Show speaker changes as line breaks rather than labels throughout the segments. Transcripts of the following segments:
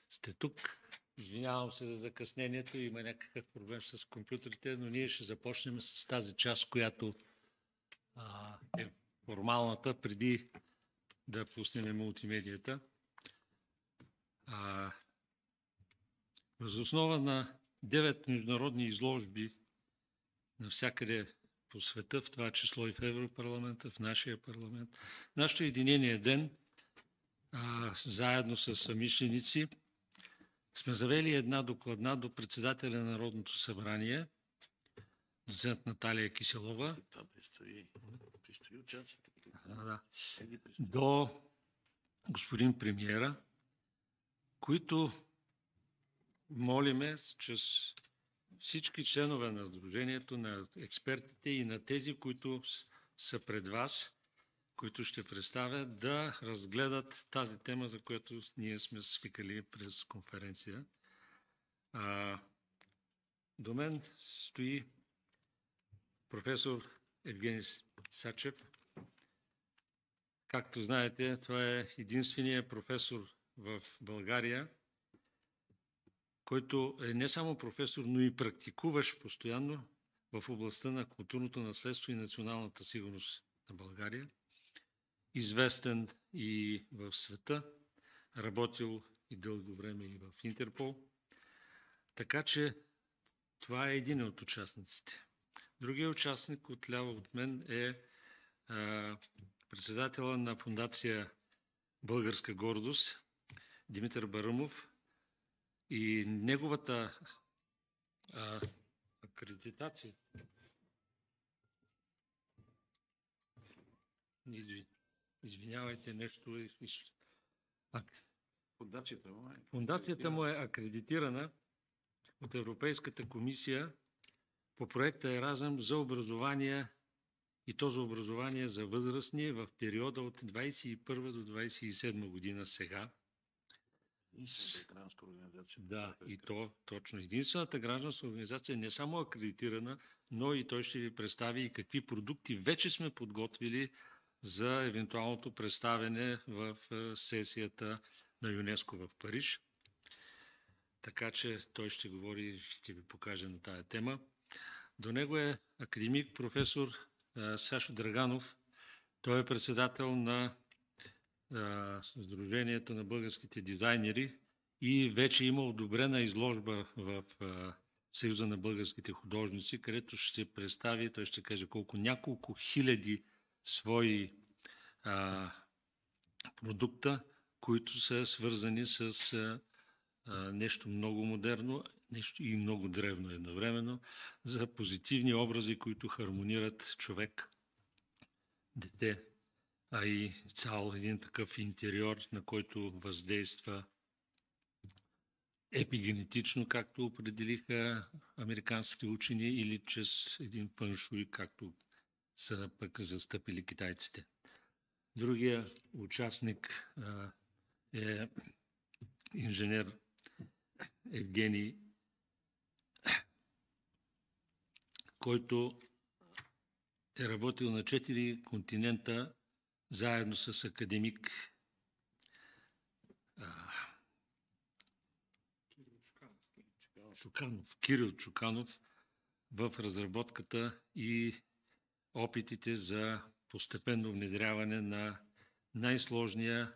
сте тук. Извинявам се за закъснението, има някакъв проблем с компютрите, но ние ще започнем с тази част, която е формалната, преди да пуснем мултимедията. Въз основа на 9 международни изложби навсякъде по света, в това число и в Европарламента, в нашия парламент, нашето единение ден, заедно с съмишленици, сме завели една докладна до председателя на Народното събрание, доцент Наталия Киселова, до господин премиера, които молиме чрез всички членове на Сдружението, на експертите и на тези, които са пред вас, които ще представят, да разгледат тази тема, за която ние сме свикали през конференция. До мен стои професор Евгений Сачев. Както знаете, това е единственият професор в България, който е не само професор, но и практикуващ постоянно в областта на културното наследство и националната сигурност на България. Известен и в света, работил и дълго време и в Интерпол. Така че това е един от участниците. Другият участник отляво от мен е председателя на фондация Българска гордост Димитър Баръмов и неговата акредитация. Извинявайте, нещо. Фондацията му е акредитирана от Европейската комисия по проекта Еразъм за образование, и то за образование за възрастни в периода от 21 до 27 година сега.
Единствената гражданска организация.
Да, и то точно. Единствената гражданска организация не само акредитирана, но и той ще ви представи и какви продукти вече сме подготвили за евентуалното представяне в сесията на ЮНЕСКО в Париж. Така че той ще говори и ще ви покаже на тая тема. До него е академик професор Сашо Драганов. Той е председател на Сдружението на българските дизайнери и вече има одобрена изложба в Съюза на българските художници, където ще представи, той ще каже няколко хиляди свои продукта, които са свързани с нещо много модерно, нещо и много древно едновременно, за позитивни образи, които хармонират човек, дете, а и цял един такъв интериор, на който въздейства епигенетично, както определиха американските учени, или чрез един фъншуй, както са пък застъпили китайците. Другия участник е инженер Евгений, който е работил на 4 континента заедно с академик Кирил Чуканов в разработката и опитите за постепенно внедряване на най-сложния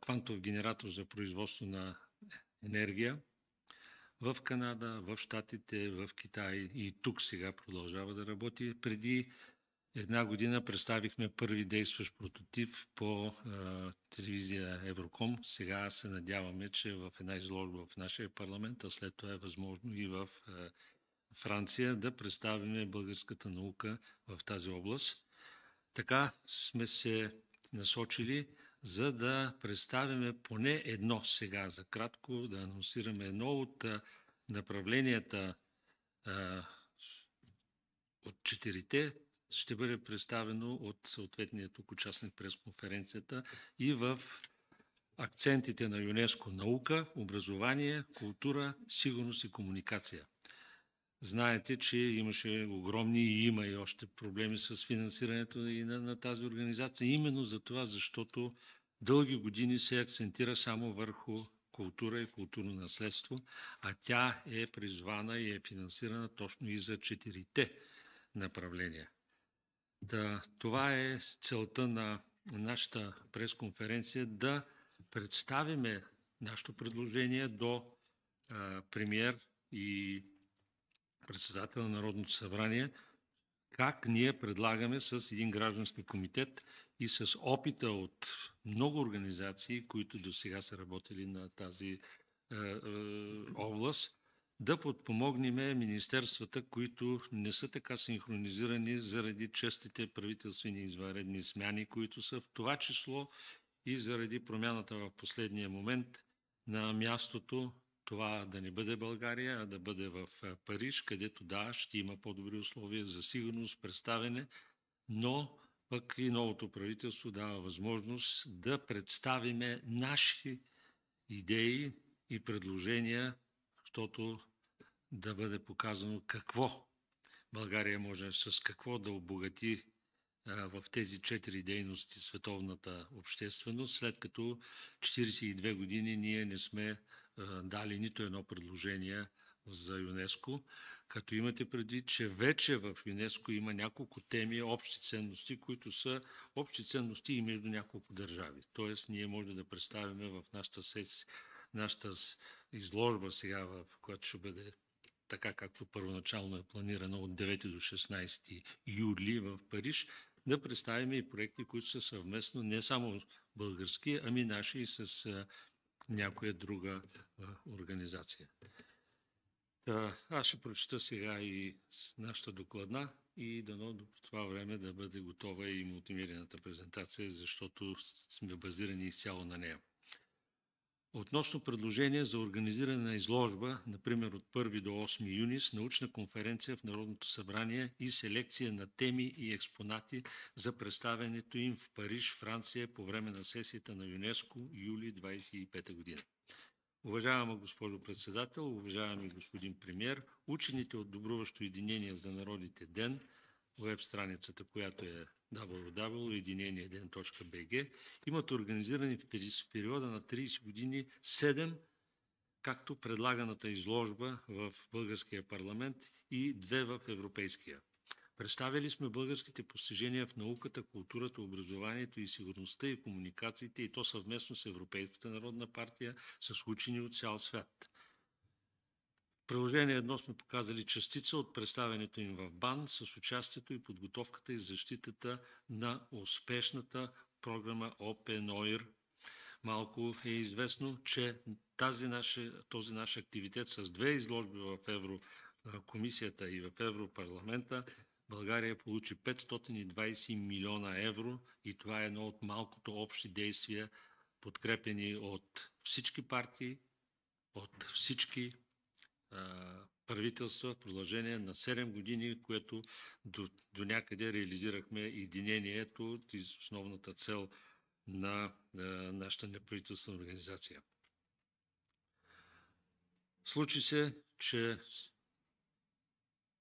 квантов генератор за производство на енергия в Канада, в Щатите, в Китай и тук сега продължава да работи. Преди 1 година представихме първи действащ прототип по телевизия Евроком. Сега се надяваме, че в една изложба в нашия парламент, а след това е възможно и в Франция да представим българската наука в тази област. Така сме се насочили, за да представим поне едно сега, за кратко, да анонсираме едно от направленията от 4-те, ще бъде представено от съответния тук участник през конференцията и в акцентите на ЮНЕСКО: наука, образование, култура, сигурност и комуникация. Знаете, че имаше огромни и има и още проблеми с финансирането и на тази организация. Именно за това, защото дълги години се акцентира само върху култура и културно наследство, а тя е призвана и е финансирана точно и за 4-те направления. Това е целта на нашата пресконференция, да представиме нашето предложение до премиер и председател на Народното събрание, как ние предлагаме с един граждански комитет и с опита от много организации, които до сега са работили на тази област, да подпомогнем министерствата, които не са така синхронизирани заради честите правителствени извънредни смяни, които са в това число и заради промяната в последния момент на мястото, това да не бъде България, а да бъде в Париж, където да, ще има по-добри условия за сигурност, представяне, но пък и новото правителство дава възможност да представиме наши идеи и предложения, защото да бъде показано какво България може с какво да обогати в тези 4 дейности световната общественост, след като 42 години ние не сме дали нито едно предложение за ЮНЕСКО, като имате предвид, че вече в ЮНЕСКО има няколко теми, общи ценности, които са общи ценности и между няколко държави. Тоест, ние може да представим в нашата изложба сега, в която ще бъде така както първоначално е планирано от 9 до 16 юли в Париж, да представим и проекти, които са съвместно не само български, ами наши и с някоя друга организация. Аз ще прочета сега и нашата докладна и дано до това време да бъде готова и мултимедийната презентация, защото сме базирани изцяло на нея. Относно предложение за организиране на изложба, например от 1 до 8 юни, с научна конференция в Народното събрание и селекция на теми и експонати за представянето им в Париж, Франция, по време на сесията на ЮНЕСКО, юли 25 година. Уважаема госпожо председател, уважаеми господин премиер, учените от Добруващо единение за народите ден, веб страницата, която е www.единениеден.bg, имат организирани в периода на 30 години 7, както предлаганата изложба в българския парламент и 2 в европейския. Представили сме българските постижения в науката, културата, образованието и сигурността и комуникациите, и то съвместно с Европейската народна партия, с учени от цял свят. В приложение 1 сме показали частица от представянето им в БАН с участието и подготовката и защитата на успешната програма OpenOIR. Малко е известно, че този наш активитет с 2 изложби в Еврокомисията и в Европарламента, България получи 520 милиона евро и това е едно от малкото общи действия, подкрепени от всички партии, от всички правителства в продължение на 7 години, което до някъде реализирахме единението и основната цел на нашата неправителствена организация. Случи се, че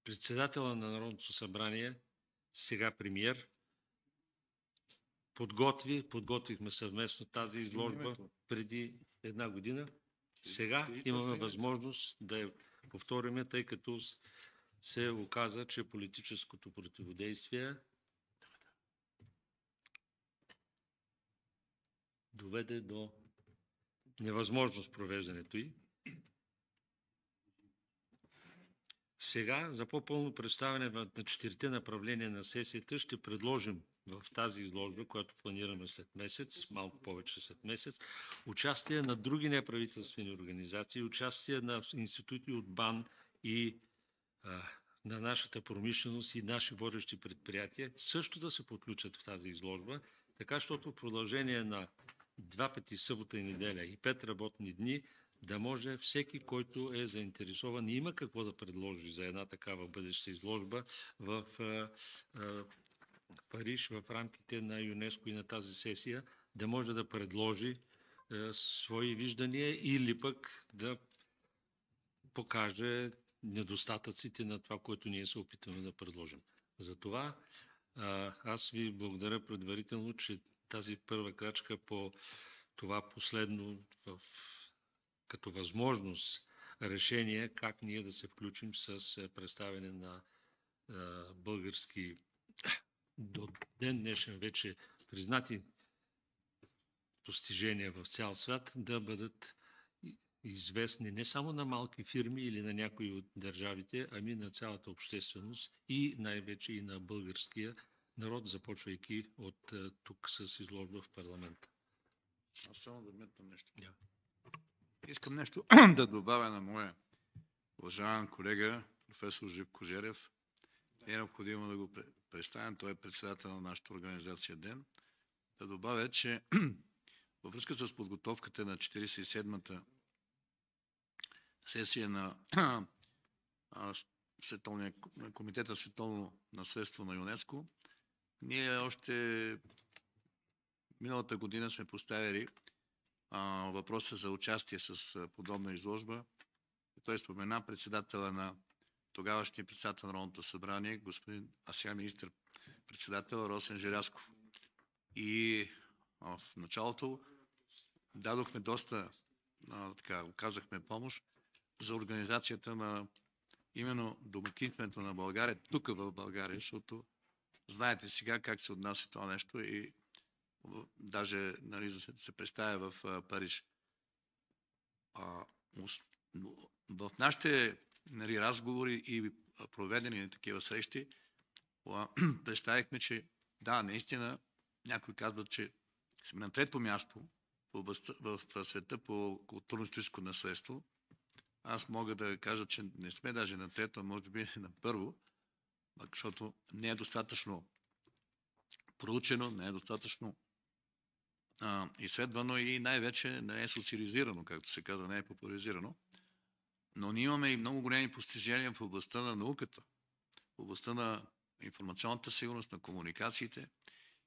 председателя на Народното събрание, сега премиер, подготвихме съвместно тази изложба преди 1 година. Сега имаме възможност да я повторим, тъй като се оказа, че политическото противодействие доведе до невъзможност провеждането й. Сега, за по-пълно представяне на 4-те направления на сесията, ще предложим в тази изложба, която планираме след месец, малко повече след месец, участие на други неправителствени организации, участие на институти от БАН и на нашата промишленост и наши водещи предприятия също да се подключат в тази изложба, така, защото в продължение на 2 пъти събота и неделя и 5 работни дни да може всеки, който е заинтересован и има какво да предложи за една такава бъдеща изложба в Париж, в рамките на ЮНЕСКО и на тази сесия, да може да предложи свои виждания или пък да покаже недостатъците на това, което ние се опитваме да предложим. Затова аз ви благодаря предварително, че тази първа крачка по това последно в като възможност решение как ние да се включим с представяне на български до ден днешен вече признати постижения в цял свят да бъдат известни не само на малки фирми или на някои от държавите, ами на цялата общественост и най-вече и на българския народ, започвайки от тук с изложба в парламента.
Аз само да вметна нещо.
Yeah.
Искам нещо да добавя на моя уважаван колега, професор Живко Жерев. Не е необходимо да го представям, той е председател на нашата организация ДЕН. Да добавя, че във връзка с подготовката на 47-та сесия на Комитета Световно наследство на ЮНЕСКО, ние още миналата година сме поставили въпроса за участие с подобна изложба. Той спомена председателя на тогавашния председател на Народното събрание, господин, а сега министър-председател Росен Желязков. И в началото дадохме доста, оказахме помощ за организацията на именно домакинството на България, тук в България, защото знаете сега как се отнася това нещо и даже се представя в Париж. В нашите разговори и проведени такива срещи представихме, че да, наистина някои казват, че сме на трето място в света по културно-историческо наследство. Аз мога да кажа, че не сме даже на трето, а може би на първо, защото не е достатъчно проучено, не е достатъчно изследвано и най-вече не е социализирано, както се казва, не е популяризирано. Но ние имаме и много големи постижения в областта на науката, в областта на информационната сигурност, на комуникациите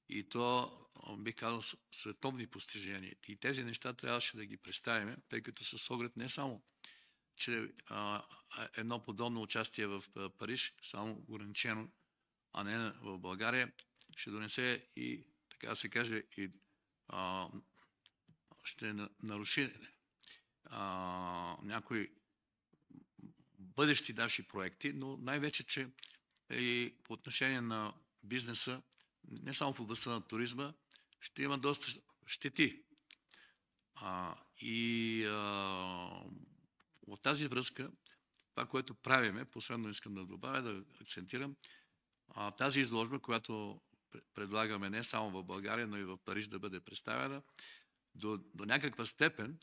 и то, бих казал, световни постижения. И тези неща трябваше да ги представим, тъй като с оглед не само, че едно подобно участие в Париж, само ограничено, а не в България, ще донесе и, така да се каже, и ще наруши някои бъдещи наши проекти, но най-вече, че и по отношение на бизнеса, не само в областта на туризма, ще има доста щети. В тази връзка, това, което правиме, последно искам да добавя, да акцентирам, тази изложба, която предлагаме не само в България, но и в Париж да бъде представена, до някаква степен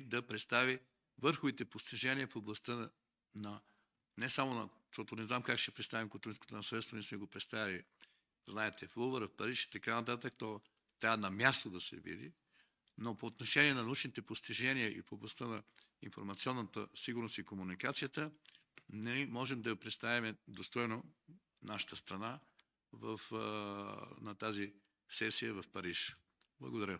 да представи върховите постижения в областта на не само на, защото не знам как ще представим културното наследство, ние сме го представили, знаете, в Лувъра, в Париж и така нататък, то трябва на място да се види, но по отношение на научните постижения и в областта на информационната сигурност и комуникацията, ние можем да я представим достойно нашата страна на тази сесия в Париж. Благодаря.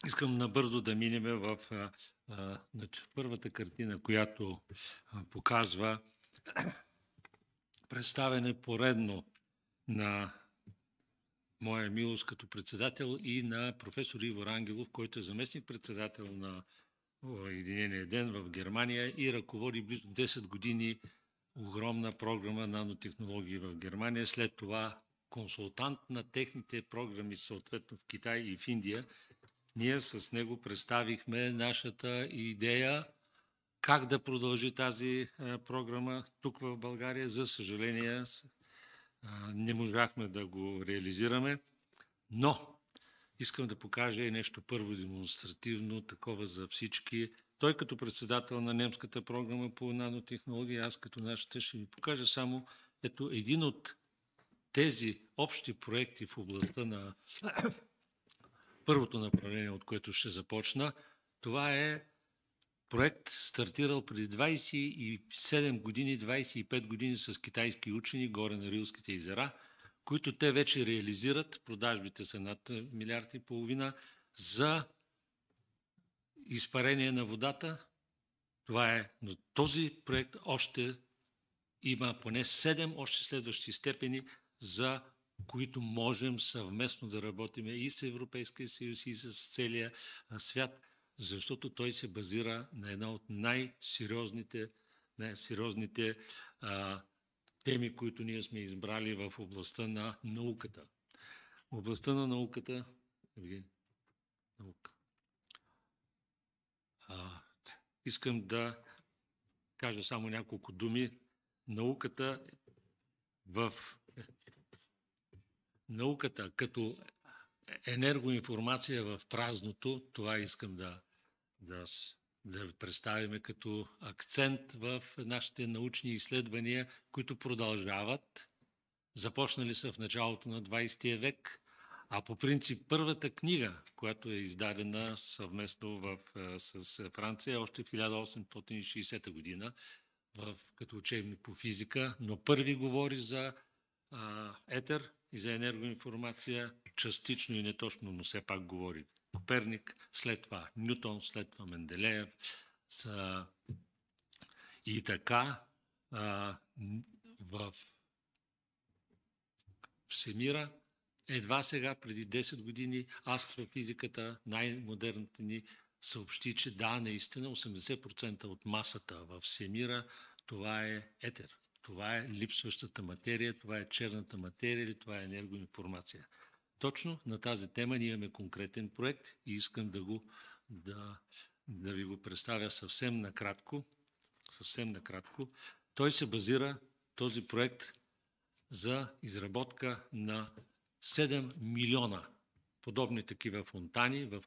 Искам набързо да минем в първата картина, която показва представяне поредно на моя милост като председател и на професор Иво Рангелов, който е заместник-председател на Единения ден в Германия и ръководи близо 10 години огромна програма нанотехнологии в Германия. След това консултант на техните програми, съответно в Китай и в Индия. Ние с него представихме нашата идея как да продължи тази програма тук в България. За съжаление, не можахме да го реализираме, но искам да покажа и нещо първо демонстративно, такова за всички. Той като председател на немската програма по нанотехнология, аз като нашата ще ви покажа само ето един от тези общи проекти в областта на първото направление, от което ще започна. Това е проект, стартирал преди 27 години, 25 години с китайски учени горе на Рилските езера, които те вече реализират, продажбите са над 1,5 милиарда, за изпарение на водата. Това е, но този проект още има поне 7 още следващи степени за които можем съвместно да работим и с Европейския съюз, и с целия свят, защото той се базира на една от най-сериозните теми, които ние сме избрали в областта на науката. В областта на науката, искам да кажа само няколко думи. Науката като енергоинформация в празното, това искам да представим като акцент в нашите научни изследвания, които продължават. Започнали са в началото на 20 век, а по принцип първата книга, която е издадена съвместно с Франция, още в 1860 година, като учебник по физика, но първи говори за етер и за енергоинформация, частично и неточно, но все пак говори Коперник, след това Нютон, след това Менделеев. И така в всемира едва сега, преди 10 години, астрофизиката, най-модерната ни, съобщи, че да, наистина 80% от масата в всемира, това е етер. Това е липсващата материя, това е черната материя или това е енергоинформация. Точно на тази тема ние имаме конкретен проект и искам да ви го представя съвсем накратко. Той се базира, този проект, за изработка на 7 милиона подобни такива фонтани, в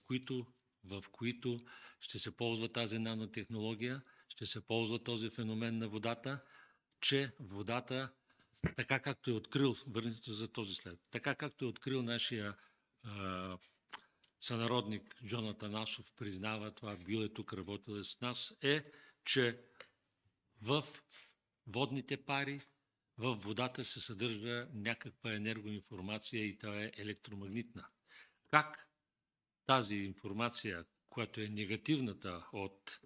които ще се ползва тази нанотехнология, ще се ползва този феномен на водата, че водата, така както е открил, върнете за този след, така както е открил нашия сънародник Джон Атанасов, признава това, бил е тук, работил е с нас, че в водните пари, в водата се съдържа някаква енергоинформация и тя е електромагнитна. Как тази информация, която е негативната от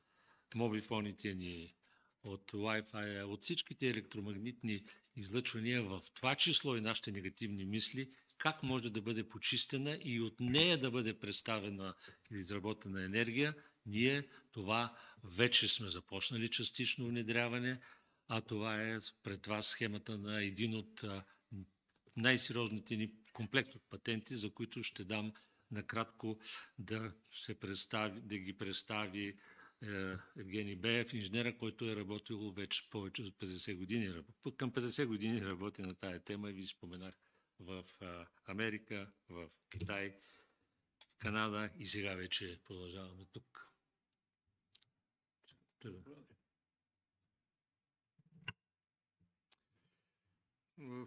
мобифоните ни, от Wi-Fi, от всичките електромагнитни излъчвания, в това число и нашите негативни мисли, как може да бъде почистена и от нея да бъде представена или изработена енергия, ние това вече сме започнали частично внедряване, а това е пред вас схемата на един от най-сериозните ни комплект от патенти, за които ще дам накратко да ги представи Евгений Беев, инженера, който е работил вече повече от 50 години. Към 50 години работи на тая тема и ви споменах в Америка, в Китай, в Канада и сега вече продължаваме тук.
В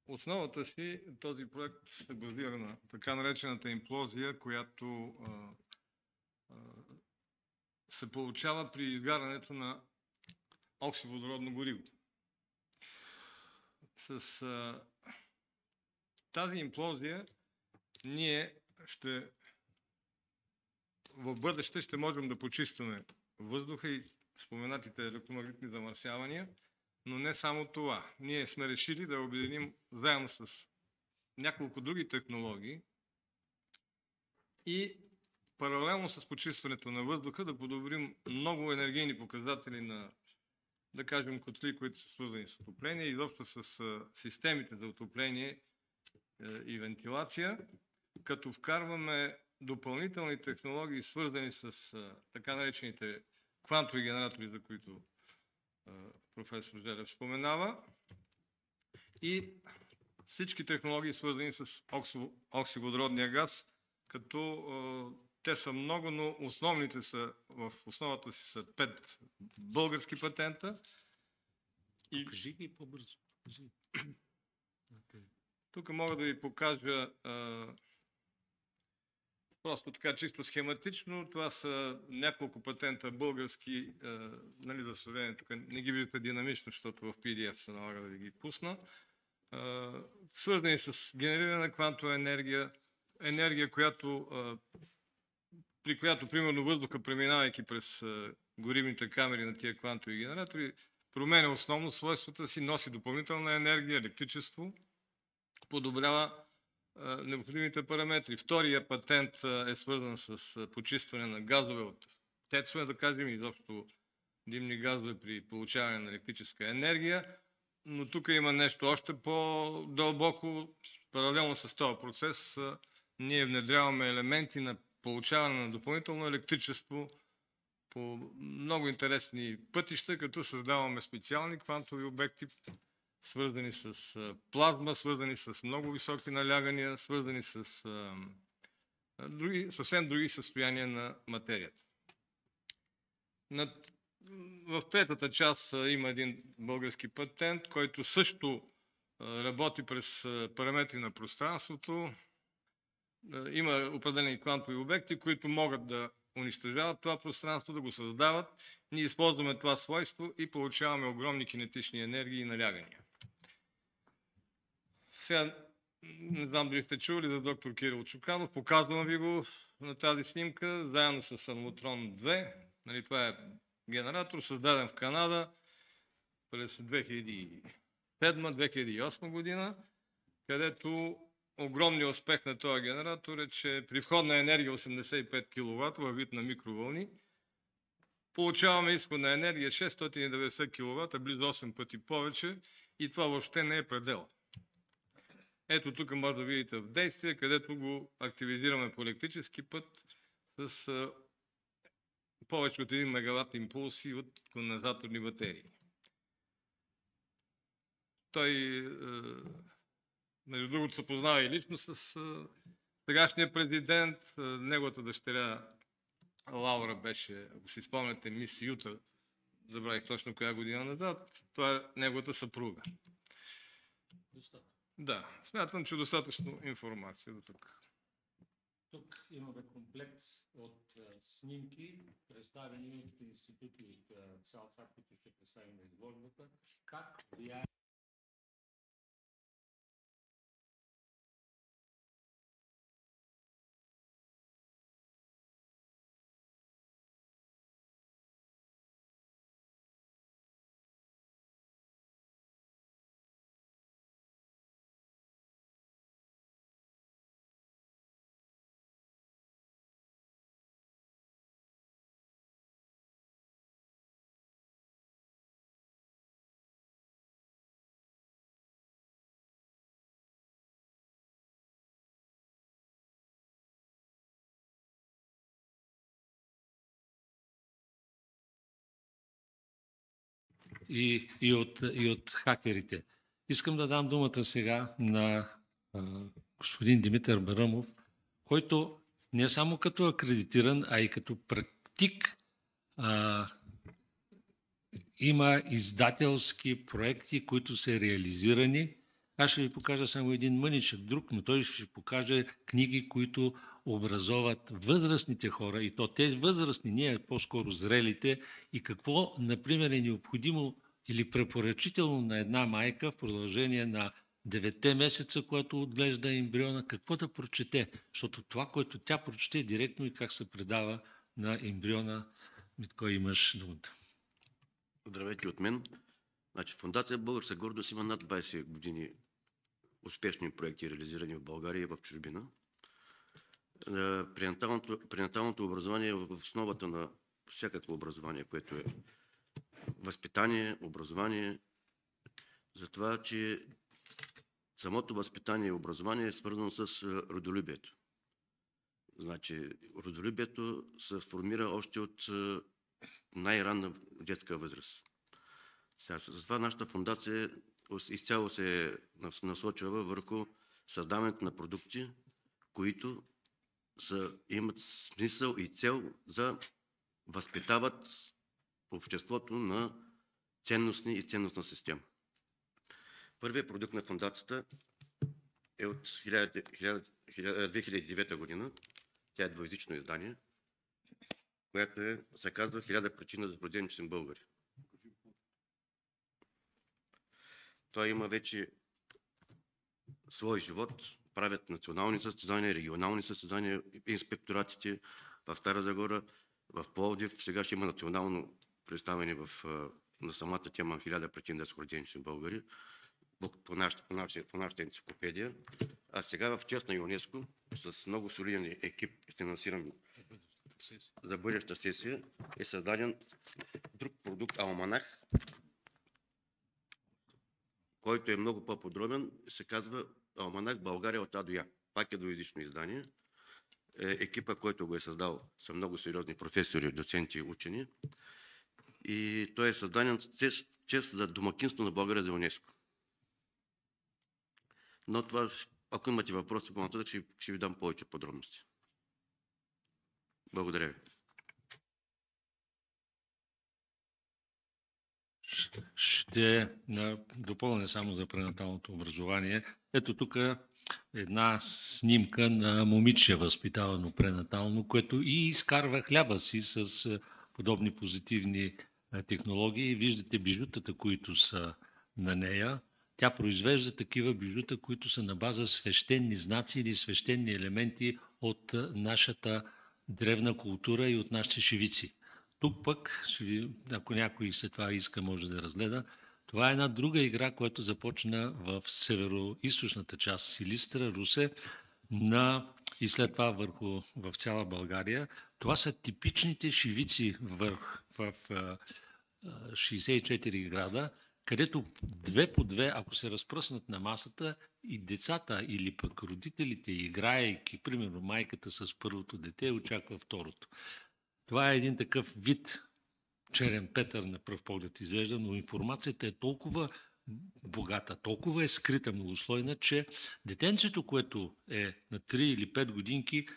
основата си този проект се базира на така наречената имплозия, която се получава при изгарянето на оксиводородно гориво. С тази имплозия ние в бъдеще ще можем да почистваме въздуха и споменатите електромагнитни замърсявания, но не само това. Ние сме решили да обединим заедно с няколко други технологии и паралелно с почистването на въздуха да подобрим много енергийни показатели на, да кажем, котли, които са свързани с отопление, изобщо с системите за отопление и вентилация, като вкарваме допълнителни технологии, свързани с така наречените квантови генератори, за които професор Желев споменава, и всички технологии, свързани с оксиводородния газ, като те са много, но основните са, в основата си са 5 български патента. И
кажи ги по-бързо.
Тук мога да ви покажа просто така чисто схематично. Това са няколко патента български, нали, за съжаление, тук не ги виждате динамично, защото в PDF се налага да ви ги пусна. Свързани с генериране на квантова енергия, при която, примерно, въздуха, преминавайки през горивните камери на тия квантови генератори, променя основно свойствата си, носи допълнителна енергия, електричество, подобрява необходимите параметри. Втория патент е свързан с почистване на газове от тецове, да кажем, изобщо димни газове при получаване на електрическа енергия. Но тук има нещо още по-дълбоко. Паралелно с този процес ние внедряваме елементи на получаване на допълнително електричество по много интересни пътища, като създаваме специални квантови обекти, свързани с плазма, свързани с много високи налягания, свързани с съвсем други състояния на материята. В третата част има един български патент, който също работи през параметри на пространството. Има определени квантови обекти, които могат да унищожават това пространство, да го създават. Ние използваме това свойство и получаваме огромни кинетични енергии и налягания. Сега, не знам дали сте чували за доктор Кирил Чуканов, показвам ви го на тази снимка, заедно с Аномотрон 2. Това е генератор, създаден в Канада през 2007-2008 година, където огромният успех на този генератор е, че при входна енергия 85 кВт във вид на микровълни получаваме изходна енергия 690 кВт, близо 8 пъти повече, и това въобще не е предел. Ето тук може да видите в действие, където го активизираме по електрически път с повече от 1 мегаватт импулси от кондензаторни батерии. Той, между другото, се познава и лично с сегашния президент. Неговата дъщеря Лаура беше, ако си спомняте, мис Юта, забравих точно коя година назад, това е неговата съпруга. Да, смятам, че достатъчно информация до тук.
Тук имаме комплекс от снимки, представени от институти от цял свят, които ще представим на изложбата. Как влияе и от хакерите. Искам да дам думата сега на господин Димитър Барамов, който не само като акредитиран, а и като практик има издателски проекти, които са реализирани. Аз ще ви покажа само един мъничък друг, но той ще покаже книги, които образоват възрастните хора, и то тези възрастни, ние по-скоро зрелите, и какво, например, е необходимо или препоръчително на една майка в продължение на 9 месеца, когато отглежда ембриона, какво да прочете, защото това, което тя прочете, е директно и как се предава на ембриона. Митко, имаш думата.
Здравейте от мен. Значи, Фондация Българска гордост има над 20 години успешни проекти, реализирани в България и в чужбина. Пренаталното образование е в основата на всякакво образование, което е възпитание, образование. Затова, че самото възпитание и образование е свързано с родолюбието. Значи, родолюбието се формира още от най-ранна детска възраст. Затова нашата фондация изцяло се насочва върху създаването на продукти, които имат смисъл и цел да възпитават обществото на ценностни и ценностна система. Първият продукт на фондацията е от 2009 година. Тя е двуезично издание, което се казва 1000 причини за роденични българи. Той има вече свой живот. Правят национални състезания, регионални състезания, инспекторатите в Стара Загора, в Пловдив. Сега ще има национално представяне в на самата тема 1000 причини да са родени българи по нашата енциклопедия. А сега в чест на ЮНЕСКО с много солиден екип, финансиран за бъдеща сесия, е създаден друг продукт, алманах, който е много по-подробен, се казва Алманах България от А до Я. Пак е двуезично издание. Екипа, който го е създал, са много сериозни професори, доценти, учени. И той е създаден чест за домакинство на България за ЮНЕСКО. Но това, ако имате въпроси по-нататък, ще ви дам повече подробности. Благодаря ви.
Ще допълня само за пренаталното образование. Ето тук една снимка на момиче, възпитавано пренатално, което и изкарва хляба си с подобни позитивни технологии. Виждате бижутата, които са на нея. Тя произвежда такива бижута, които са на база свещени знаци или свещени елементи от нашата древна култура и от нашите шивици. Тук пък, ако някой след това иска, може да разгледа, това е една друга игра, която започна в северо-источната част, Силистра, Русе, и след това в цяла България. Това са типичните шивици в 64 града, където две по две, ако се разпръснат на масата, и децата или пък родителите, играейки, примерно майката с първото дете, очаква второто. Това е един такъв вид черен петър на пръв поглед изглежда, но информацията е толкова богата, толкова е скрита, многослойна, че детенцето, което е на 3 или 5 годинки,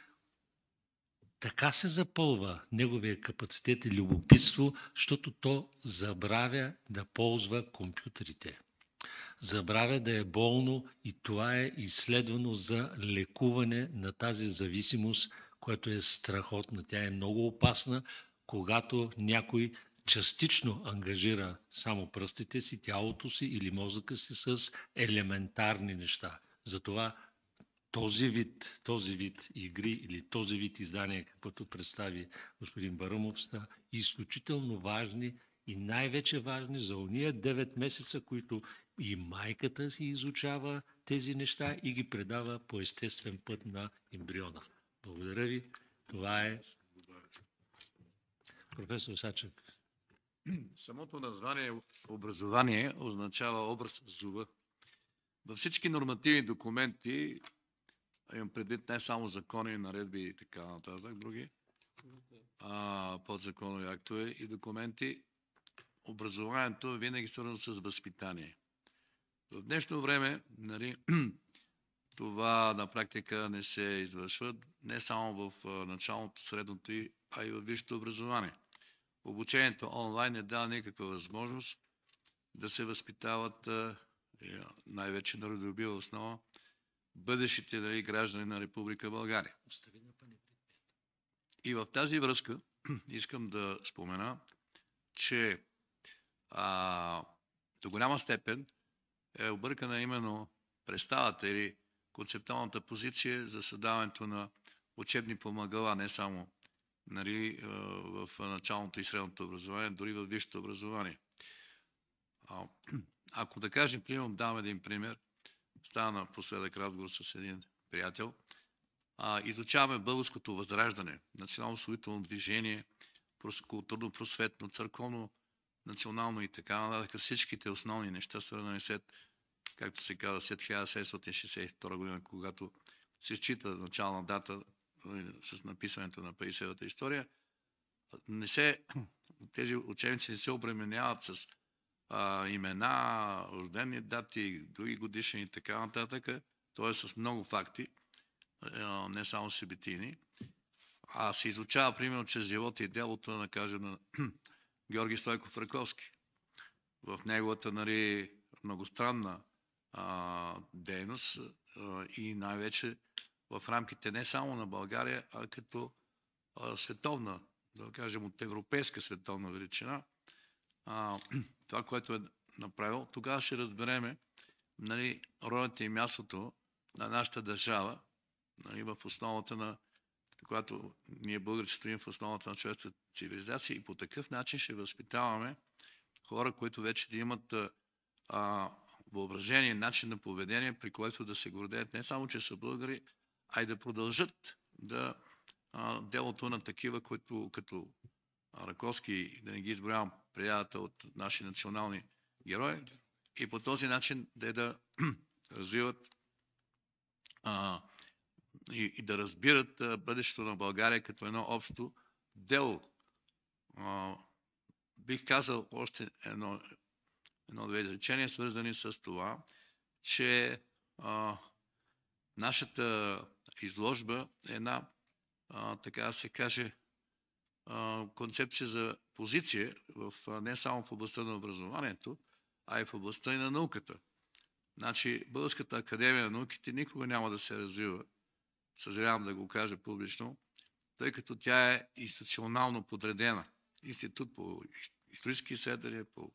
така се запълва неговия капацитет и любопитство, защото то забравя да ползва компютрите. Забравя да е болно и това е изследвано за лекуване на тази зависимост, която е страхотна. Тя е много опасна, когато някой частично ангажира само пръстите си, тялото си или мозъка си с елементарни неща. Затова този вид игри или този вид издания, каквото представи господин Барамов, са изключително важни и най-вече важни за ония 9 месеца, които и майката си изучава тези неща и ги предава по естествен път на ембриона. Благодаря ви. Това е професор Сачев.
Самото название образование означава образ в зуба. Във всички нормативни документи, имам предвид не само закони, наредби и така нататък, други, подзаконови актове и документи, образованието е винаги свързано с възпитание. В днешно време, това на практика не се извършва не само в началното, средното, а и в висшето образование. Обучението онлайн не дава никаква възможност да се възпитават най-вече на родолюбива основа бъдещите граждани на Република България. И в тази връзка искам да спомена, че до голяма степен е объркана именно представата или концептуалната позиция за създаването на учебни помагала, не само в началното и средното образование, дори в висшето образование. Ако да кажем, давам един пример, стана напоследък разговор с един приятел, изучаваме българското възраждане, национално-освободително движение, културно-просветно, църковно, национално и така нататък, всичките основни неща, свързани както се казва, след 1762 година, когато се счита начална дата с написането на Паисиевата история, тези учебници не се обременяват с имена, рождени дати, други годишни и така нататък, т.е. с много факти, не само събитийни, а се изучава примерно чрез живота и делото, да кажем, на Георги Стойков Раковски. В неговата многостранна дейност и най-вече в рамките не само на България, а като световна, да кажем от европейска световна величина, това, което е направил, тогава ще разбереме ролята и мястото на нашата държава в основата на, когато ние българи стоим в основата на човешката цивилизация и по такъв начин ще възпитаваме хора, които вече да имат въображение, начин на поведение, при което да се гордеят не само, че са българи, а и да продължат делото на такива, които като Раковски, да не ги изброявам, приятел от наши национални герои, и по този начин да развиват и да разбират бъдещето на България като едно общо дело. Бих казал още едно-две изречения, свързани с това, че нашата изложба е една, така да се каже, концепция за позиция не само в областта на образованието, а и в областта и на науката. Значи, Българската академия на науките никога няма да се развива, съжалявам да го кажа публично, тъй като тя е институционално подредена. Институт по исторически изследвания, по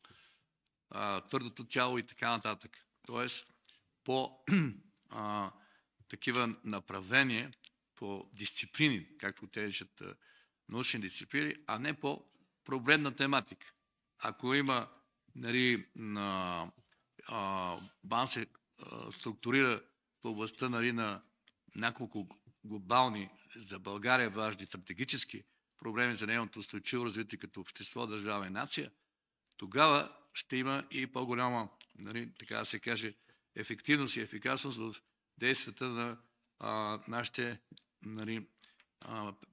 твърдото тяло и така нататък. Тоест, по такива направления, по дисциплини, както те речат научни дисциплини, а не по проблемна тематика. Ако има, нали, БАН се структурира в областта, нали, на няколко глобални за България важни стратегически проблеми за нейното устойчиво развитие като общество, държава и нация, тогава ще има и по-голяма, нали, така да се каже, ефективност и ефикасност в действията на нашите, нали,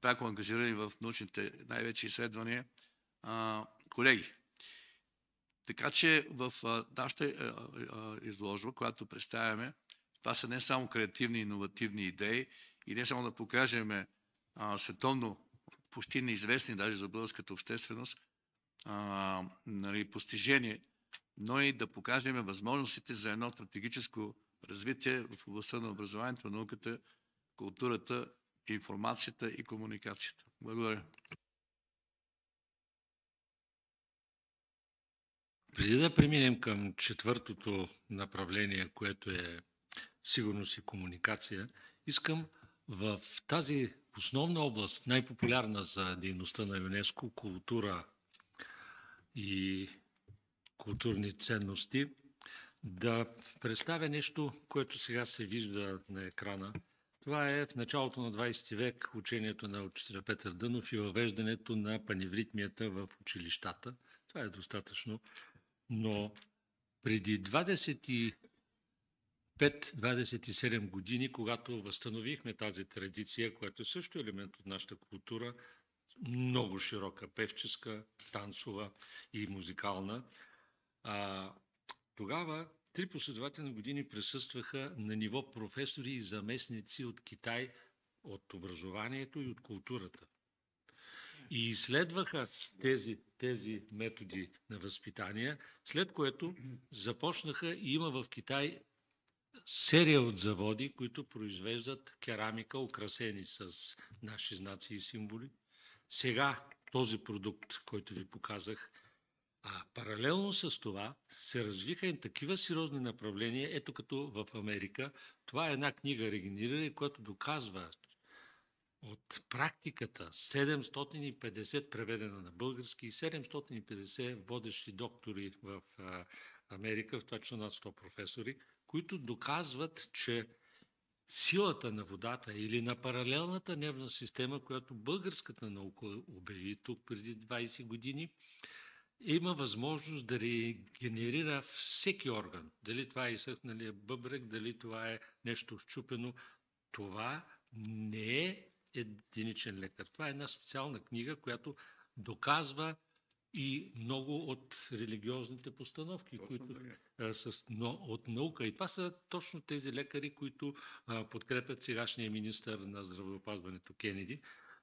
пряко ангажирани в научните най-вече изследвания колеги. Така че в нашата изложба, която представяме, това са не само креативни, иновативни идеи и не само да покажем световно почти неизвестни даже за българската общественост нали, постижение, но и да покажем възможностите за едно стратегическо развитие в областта на образованието, науката, културата, информацията и комуникацията. Благодаря.
Преди да преминем към четвъртото направление, което е сигурност и комуникация, искам в тази основна област, най-популярна за дейността на ЮНЕСКО, култура и културни ценности, да представя нещо, което сега се вижда на екрана. Това е в началото на 20 век учението на учителя Петър Дънов и въвеждането на паневритмията в училищата. Това е достатъчно. Но преди 25-27 години, когато възстановихме тази традиция, която е също елемент от нашата култура, много широка, певческа, танцова и музикална, тогава 3 последователни години присъстваха на ниво професори и заместници от Китай, от образованието и от културата. И изследваха тези методи на възпитание, след което започнаха и има в Китай серия от заводи, които произвеждат керамика, украсени с наши знаци и символи. Сега този продукт, който ви показах, паралелно с това се развиха и такива сериозни направления, ето като в Америка. Това е една книга "Регенерирай", която доказва от практиката 750 преведена на български и 750 водещи доктори в Америка, в това число над 100 професори, които доказват, че силата на водата или на паралелната нервна система, която българската наука обяви тук преди 20 години, има възможност да регенерира всеки орган. Дали това е изсъхналия бъбрек, дали това е нещо счупено. Това не е единичен лекар. Това е една специална книга, която доказва и много от религиозните постановки, които са от наука. И това са точно тези лекари, които подкрепят сегашния министър на здравеопазването Кенеди.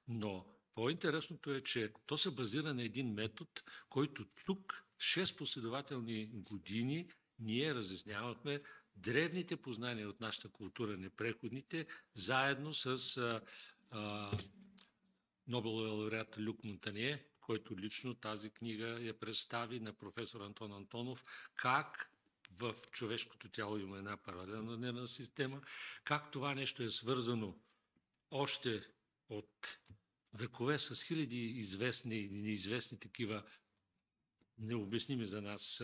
Но по-интересното е, че то се базира на един метод, който тук 6 последователни години ние разяснявахме древните познания от нашата култура, непреходните, заедно с Нобеловия лауреат Люк Монтание, който лично тази книга я представи на професор Антон Антонов, как в човешкото тяло има една паралелна нервна система, как това нещо е свързано още от векове с хиляди известни и неизвестни такива необясними за нас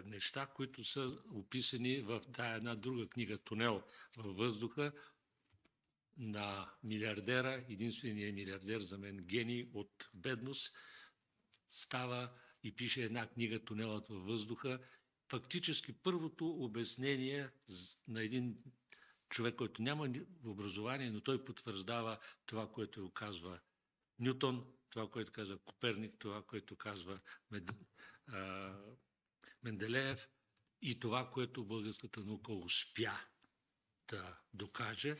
неща, които са описани в тая една друга книга "Тунел във въздуха" на милиардера, единствения милиардер за мен, гений от бедност, става и пише една книга "Тунелът във въздуха". Фактически първото обяснение на един човек, който няма образование, но той потвърждава това, което казва Нютон, това, което казва Коперник, това, което казва Менделеев и това, което българската наука успя да докаже.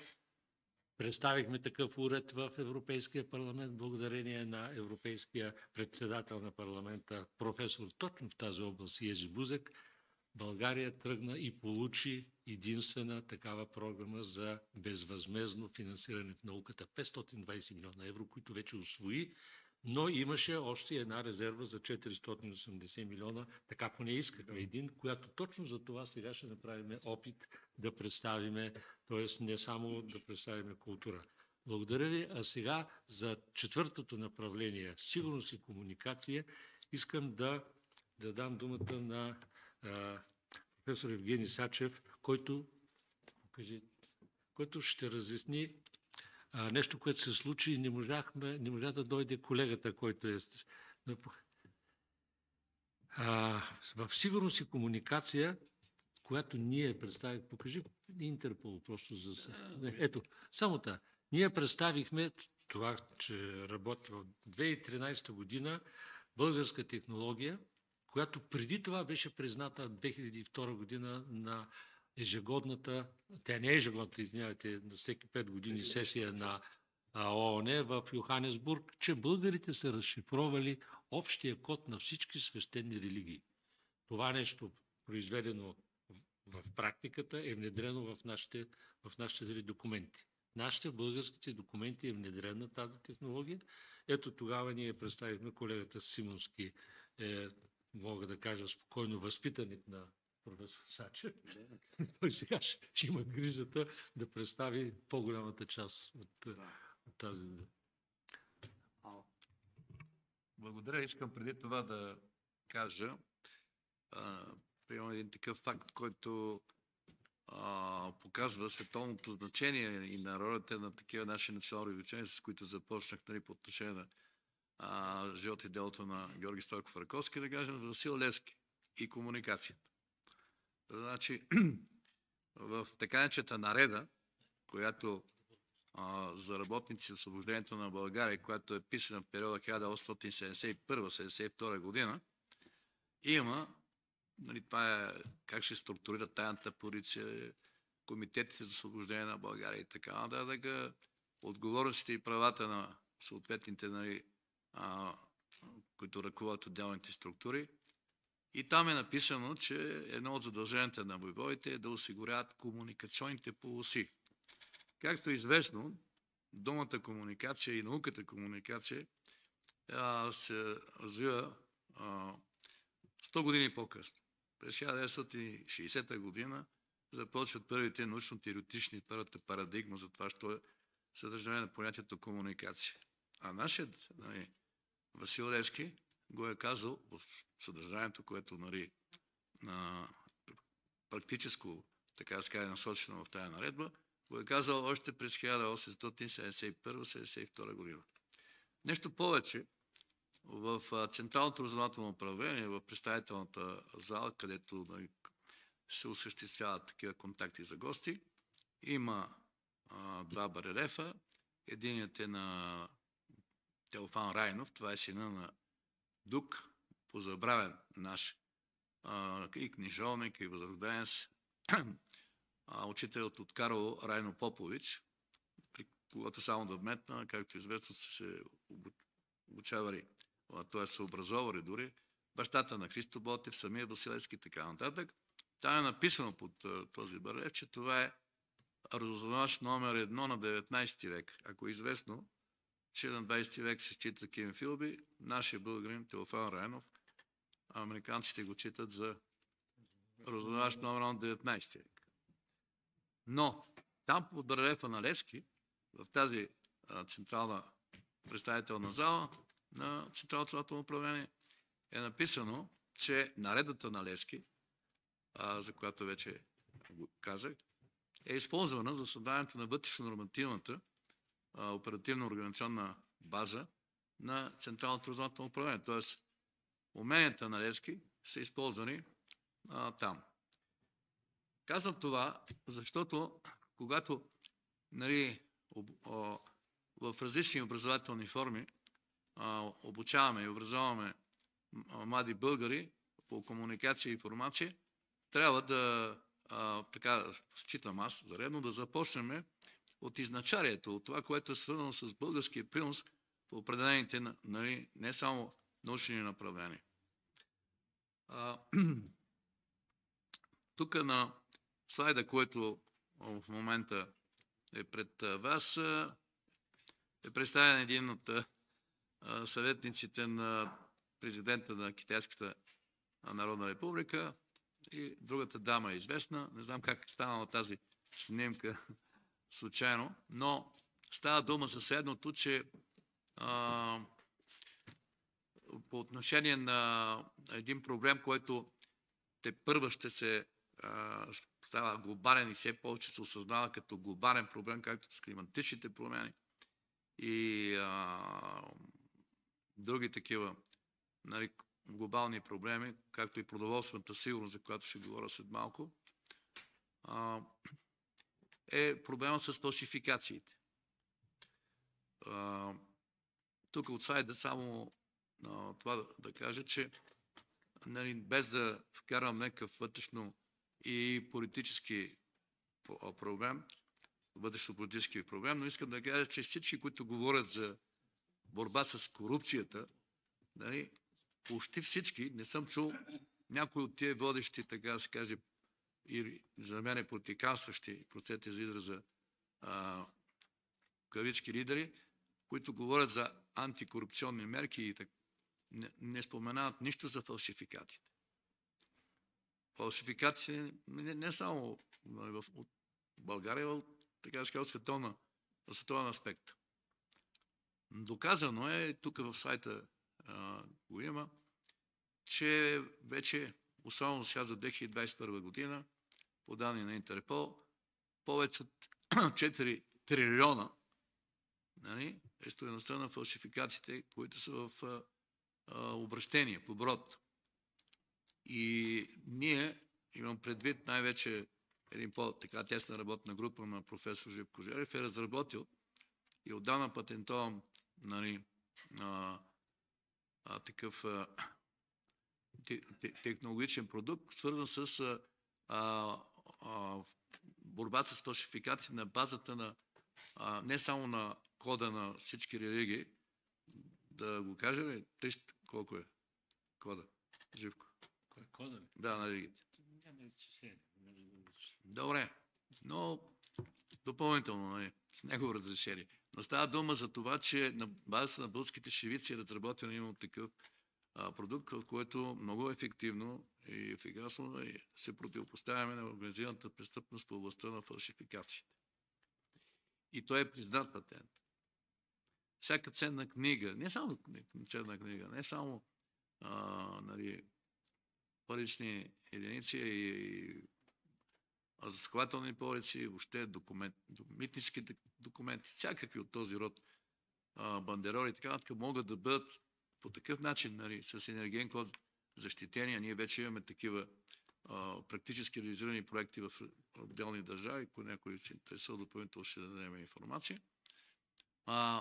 Представихме такъв уред в Европейския парламент, благодарение на европейския председател на парламента, професор точно в тази област Ежи Бузек. България тръгна и получи единствена такава програма за безвъзмездно финансиране в науката. 520 милиона евро, които вече усвои, но имаше още една резерва за 480 милиона, така поне искахме един, която точно за това сега ще направим опит да представиме, т.е. не само да представиме култура. Благодаря ви. А сега за четвъртото направление – сигурност и комуникация, искам да дам думата на професор Евгений Сачев, който ще разясни нещо, което се случи и не можа да дойде колегата, който е. В сигурност и комуникация, която ние представих, покажи Интерпол просто за... Ето, само та. Ние представихме това, че работи в 2013 година българска технология, която преди това беше призната 2002 година на ежегодната, тя не е ежегодната, извинявайте, на всеки 5 години сесия на ООН в Йоханесбург, че българите са разшифровали общия код на всички свещени религии. Това нещо, произведено в практиката, е внедрено в нашите документи. Нашите българските документи е внедрена тази технология. Ето тогава ние представихме колегата Симонски, мога да кажа спокойно, възпитаник на професор Сачев. Той сега ще има грижата да представи по-голямата част от тази.
Благодаря. Искам преди това да кажа, приемам един такъв факт, който показва световното значение и на ролята на такива наши национални учени, с които започнах по отношение на живота и делото на Георги Стойков Раковски, да кажем, Васил Левски и комуникацията. Значи, в така начата нареда, която за работници освобождението на България, която е писана в периода 1871-72 година, има, нали, това е как ще структурира тайната полиция, комитетите за освобождение на България и така нататък, отговорностите и правата на съответните, нали, които ръководят отделните структури. И там е написано, че едно от задълженията на войводите е да осигуряват комуникационните полоси. Както е известно, думата комуникация и науката комуникация се развива 100 години по-късно. През 1960 година започват първите научно-теоретични, първата парадигма за това, що е съдържание на понятието комуникация. А нашият, нали, Васил Левски го е казал в съдържанието, което, нали, практическо, така да скаже, насочено в тая наредба, го е казал още през 1871-72 година. Нещо повече, в Централното разузнавателно управление, в представителната зала, където, нали, се осъществяват такива контакти за гости, има два барелефа. Единият е на Теофан Райнов, това е сина на Дук, позабравен наш и книжовник, и възрожденец, учителят от Карло Райно Попович, при когото само да вметна, както известно са се обучавали, т.е. са образовали дори, бащата на Христо Ботев, самия Васил Левски и така нататък. Там е написано под този барелеф, че това е разузнавач номер 1 на 19 век. Ако е известно, че на 20 век се счита Ким Филби, нашия българин Теофан Райнов, американците го читат за разузнавач номер 1 на 19 век. Но там под барелефа на Левски, в тази централна представителна зала на Централното разузнавателно управление, е написано, че наредата на Левски, за която вече го казах, е използвана за създаването на вътрешно-нормативната оперативно-организационна база на Централното разузнавателно управление. Тоест, уменията на Левски са използвани там. Казвам това, защото когато в различни образователни форми обучаваме и образоваме млади българи по комуникация и информация, трябва да, така считам аз, за редно да започнем от изначалието, от това, което е свързано с българския принос по определените, не само научни направления. Тук на слайда, който в момента е пред вас, е представен един от съветниците на президента на Китайската народна република и другата дама е известна. Не знам как е станала тази снимка случайно, но става дума за следното, че по отношение на един проблем, който тепърва ще се става глобален и все повече се осъзнава като глобален проблем, както с климатичните промени и други такива глобални проблеми, както и продоволствената сигурност, за която ще говоря след малко, е проблема с фалшификациите. Тук от слайда само това да кажа, че без да вкарам някакъв вътрешно и политически проблем, вътрешно-политически проблем, но искам да кажа, че всички, които говорят за борба с корупцията, почти всички, не съм чул някой от тия водещи, така да се каже, и за мен политиканстващи, простете за израза, кавички лидери, които говорят за антикорупционни мерки и не споменават нищо за фалшификатите. Фалшификатите не само в България, така да се казва, световен аспект. Доказано е, тук в сайта го има, че вече, особено сега за 2021 година, по данни на Интерпол, повече от 4 трилиона е стойността на фалшификатите, които са в обращение, в оборот. И ние, имам предвид най-вече един по-така тесна работна група на професор Живко Жерев, е разработил и отдавна патентован такъв технологичен продукт, свързан с борба с фалшификати на базата на не само на кода на всички религии, да го кажем, 300, колко е кода, Живко?
Кой е кода ли?
Да, на религиите.
Няма изчисление.
Добре, но допълнително, с негово разрешение. Но става дума за това, че на базата на българските шивици е разработен именно такъв продукт, в който много ефективно и ефикасно се противопоставяме на организираната престъпност в областта на фалшификациите. И той е признат патент. Всяка ценна книга, не само ценна книга, не само парични единици и застрахователни полици, въобще митнически документи, всякакви от този род бандероли и така нататък могат да бъдат по такъв начин, с енергиен код защитени, а ние вече имаме такива практически реализирани проекти в отделни държави, ако някой се интересува допълнително, ще дадем информация.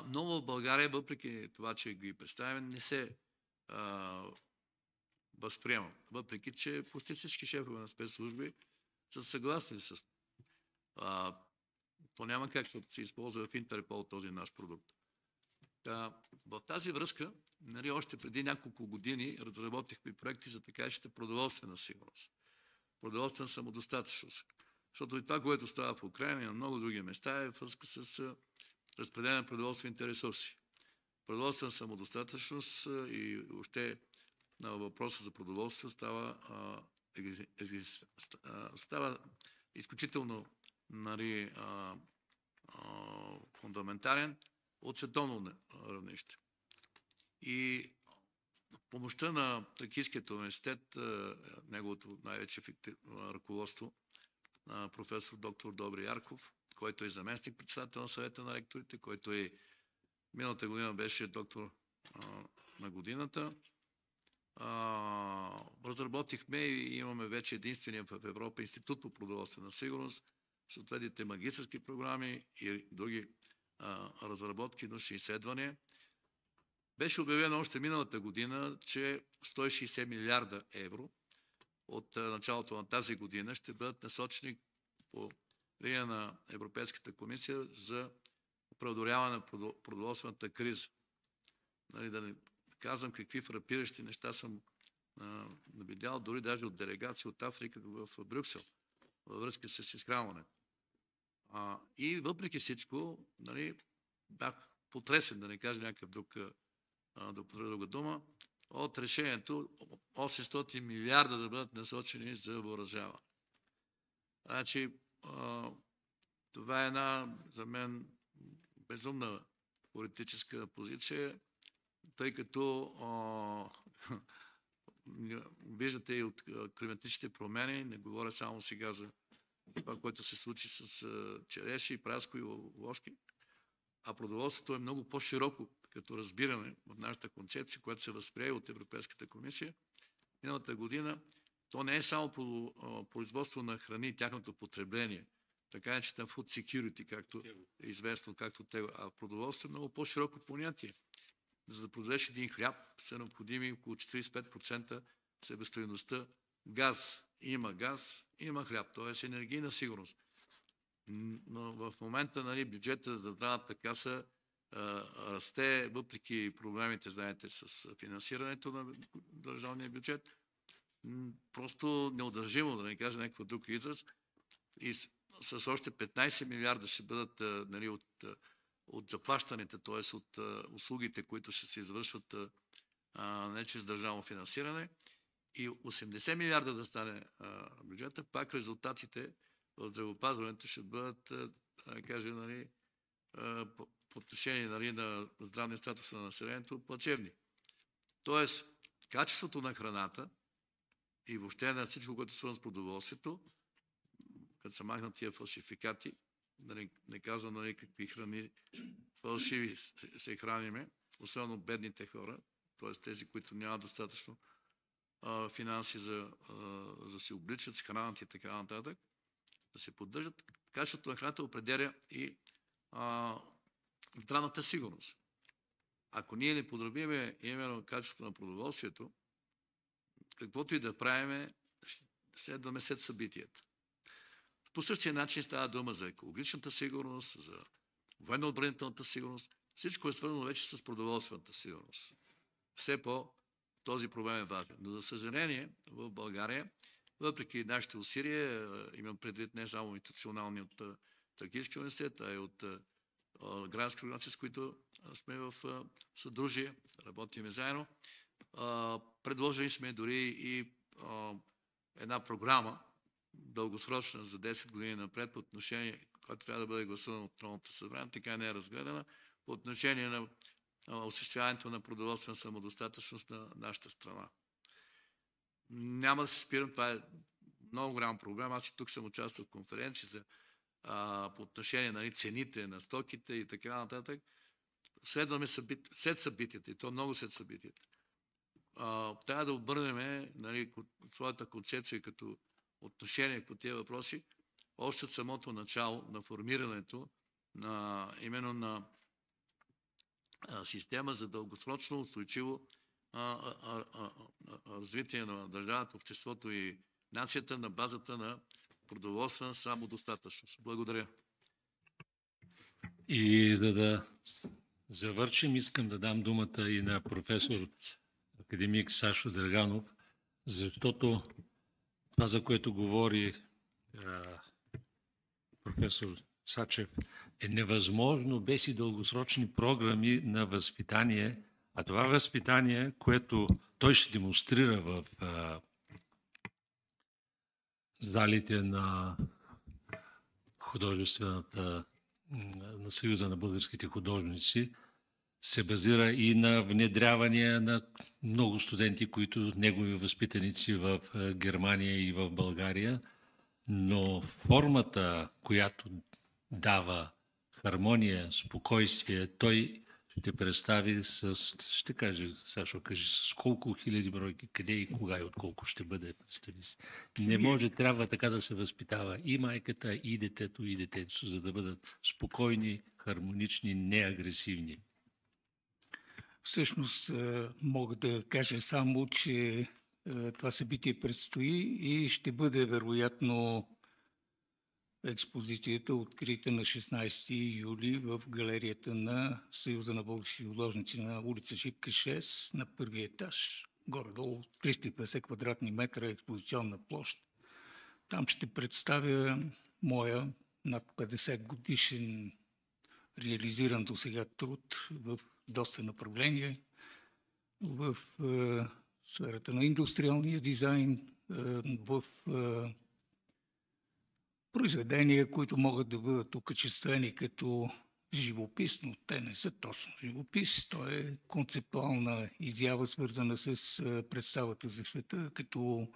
Но в България, въпреки това, че ги представяме, не се възприема. Въпреки, че почти всички шефове на спецслужби са съгласни с то няма как да се използва в Интерпол този наш продукт. В тази връзка, още преди няколко години разработихме проекти за така ще продоволствена сигурност. Продоволствена самодостатъчност. Защото и това, което става в Украина и на много други места, е връзка с разпределение на продоволствените ресурси. Продоволствена самодостатъчност и въобще на въпроса за продоволствие става изключително фундаментален от световно равнище. И помощта на Тракийският университет, неговото най-вече ръководство, на професор доктор Добри Ярков, който е заместник председател на съвета на ректорите, който е миналата година беше доктор на годината. Разработихме и имаме вече единствения в Европа Институт по продоволствена сигурност, съответните магистерски програми и други разработки, научни изследвания. Беше обявено още миналата година, че 160 милиарда евро от началото на тази година ще бъдат насочени по линия на Европейската комисия за преодоляване на продоволствената криза. Нали, да не казвам какви фрапиращи неща съм видял, дори даже от делегации от Африка в Брюксел, във връзка с изхранването. И въпреки всичко, нали, бях потресен, да не кажа някакъв друга дума, от решението 800 милиарда да бъдат насочени за въоръжаване. Значи, това е една, за мен, безумна политическа позиция, тъй като виждате и от климатичните промени, не говоря само сега за това, което се случи с череши, праско и ложки, а продоволствието е много по-широко, като разбираме в нашата концепция, която се възприе от Европейската комисия. Миналата година то не е само производство на храни и тяхното потребление, така е, че там food security, както е известно, а продоволствие е много по-широко понятие. За да продадеш един хляб, са необходими около 45% себестойността газ. Има хляб, т.е. енергийна сигурност. Но в момента, нали, бюджета за здравната каса расте, въпреки проблемите, знаете, с финансирането на държавния бюджет. Просто неудържимо, да не кажа някакъв друг израз. И с още 15 милиарда ще бъдат, нали, от заплащаните, т.е. от услугите, които ще се извършват не чрез държавно финансиране, и 80 милиарда да стане бюджета, пак резултатите в здравеопазването ще бъдат, да кажа, нали, по отношение, нали, на здравния статус на населението, плачевни. Тоест, качеството на храната и въобще на всичко, което свързано с продоволствието, като са махнат тия фалшификати, да не казвам, нали, какви храни фалшиви се храниме, особено бедните хора, т.е. тези, които нямат достатъчно финанси за да се обличат, с храната и така нататък, да се поддържат. Качеството на храната определя и здравната сигурност. Ако ние не подробиме именно качеството на продоволствието, каквото и да правиме, следваме след събитията. По същия начин става дума за екологичната сигурност, за военно-отбранителната сигурност. Всичко е свързано вече с продоволствената сигурност. Все по този проблем е важен. Но за съжаление в България, въпреки нашите усилия, имам предвид не само институционални от Тракийския университет, а и от граждански организации, с които сме в съдружие, работиме заедно. Предложили сме дори и една програма, дългосрочна за 10 години напред, по отношение, която трябва да бъде гласувана от Народното събрание, така не е разгледана, по отношение на осъществяването на продоволствена самодостатъчност на нашата страна. Няма да се спирам, това е много голям проблем. Аз и тук съм участвал в конференции по отношение на цените на стоките и така нататък. Следваме след събитията, и то много след събитията. Трябва да обърнем, нали, своята концепция като отношение по тези въпроси още от самото начало на формирането именно на система за дългосрочно устойчиво развитие на държавата, обществото и нацията на базата на продоволствена самодостатъчност. Благодаря.
И за да завършим, искам да дам думата и на професор академик Сашо Драганов, защото това, за което говори професор Сачев, е невъзможно без и дългосрочни програми на възпитание, а това възпитание, което той ще демонстрира в залите на художествената, на Съюза на българските художници, се базира и на внедряване на много студенти, които негови възпитаници в Германия и в България, но формата, която дава хармония, спокойствие, той ще представи ще каже, Сашо, кажи с колко хиляди бройки, къде и кога и от колко ще бъде, представи си. Не може, трябва така да се възпитава и майката, и детето, за да бъдат спокойни, хармонични, неагресивни.
Всъщност мога да кажа само, че това събитие предстои и ще бъде вероятно експозицията открита на 16 юли в галерията на Съюза на български художници на улица Шипка 6 на първи етаж. Горе-долу 350 квадратни метра експозиционна площ. Там ще представя моя над 50 годишен реализиран до сега труд в доста направления, в сферата на индустриалния дизайн, в произведения, които могат да бъдат окачествени като живопис, но те не са точно живопис. То е концептуална изява, свързана с представата за света, като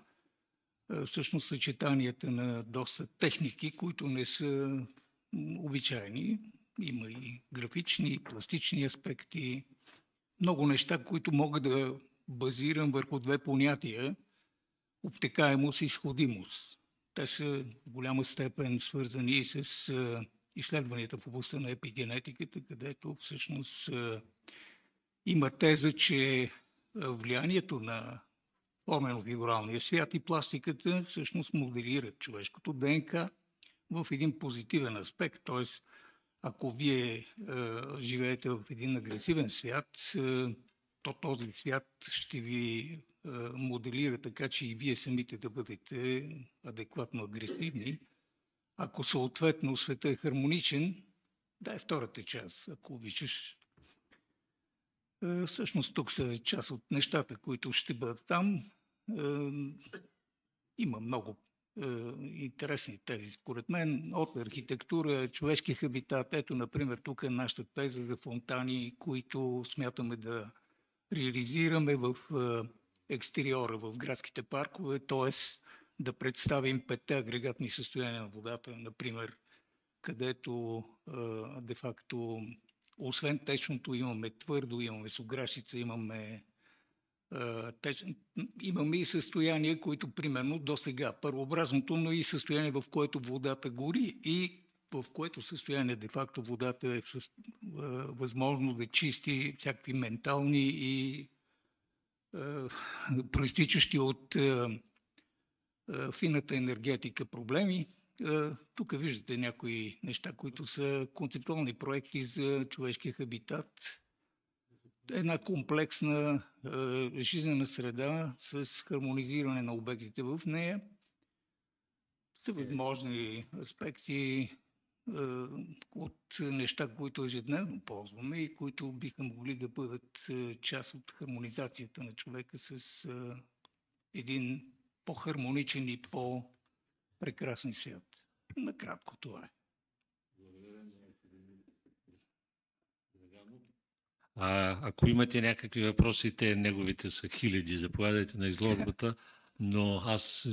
всъщност съчетанията на доста техники, които не са обичайни. Има и графични, и пластични аспекти. Много неща, които мога да базирам върху две понятия – обтекаемост и сходимост. Те са в голяма степен свързани с изследванията в областта на епигенетиката, където всъщност има теза, че влиянието на формено-фигуралния свят и пластиката всъщност моделират човешкото ДНК в един позитивен аспект. Т.е. ако вие живеете в един агресивен свят, то този свят ще ви моделира така, че и вие самите да бъдете адекватно агресивни. Ако съответно света е хармоничен, да е втората част, ако обичаш. Всъщност тук са част от нещата, които ще бъдат там. Има много интересни тези, според мен, от архитектура, човешки хабитат. Ето, например, тук е нашата теза за фонтани, които смятаме да реализираме в екстериора, в градските паркове, т.е. да представим 5 агрегатни състояния на водата, например, където де-факто освен течното имаме твърдо, имаме суграшица, имаме и състояния, които примерно до сега първообразното, но и състояние, в което водата гори и в което състояние де-факто водата е възможно да чисти всякакви ментални и проистичащи от фината енергетика проблеми. Тук виждате някои неща, които са концептуални проекти за човешкия хабитат. Една комплексна жизнена среда с хармонизиране на обектите в нея. Са възможни аспекти от неща, които ежедневно ползваме и които биха могли да бъдат част от хармонизацията на човека с един по-хармоничен и по-прекрасен свят. Накратко това е.
Ако имате някакви въпроси, неговите са хиляди, заповядайте на изложбата, но аз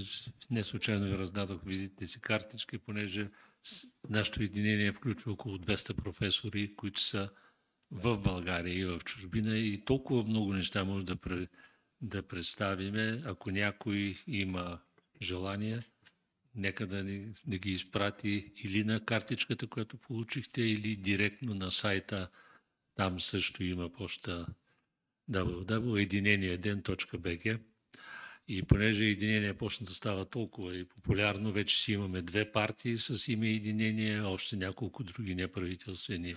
не случайно ви раздадох визитните си картички, понеже нашето единение включва около 200 професори, които са в България и в чужбина и толкова много неща може да представиме. Ако някой има желание, нека да ги изпрати или на картичката, която получихте, или директно на сайта. Там също има почта www.единениеден.bg. И понеже Единение почна да става толкова и популярно, вече си имаме 2 партии с име Единение, още няколко други неправителствени.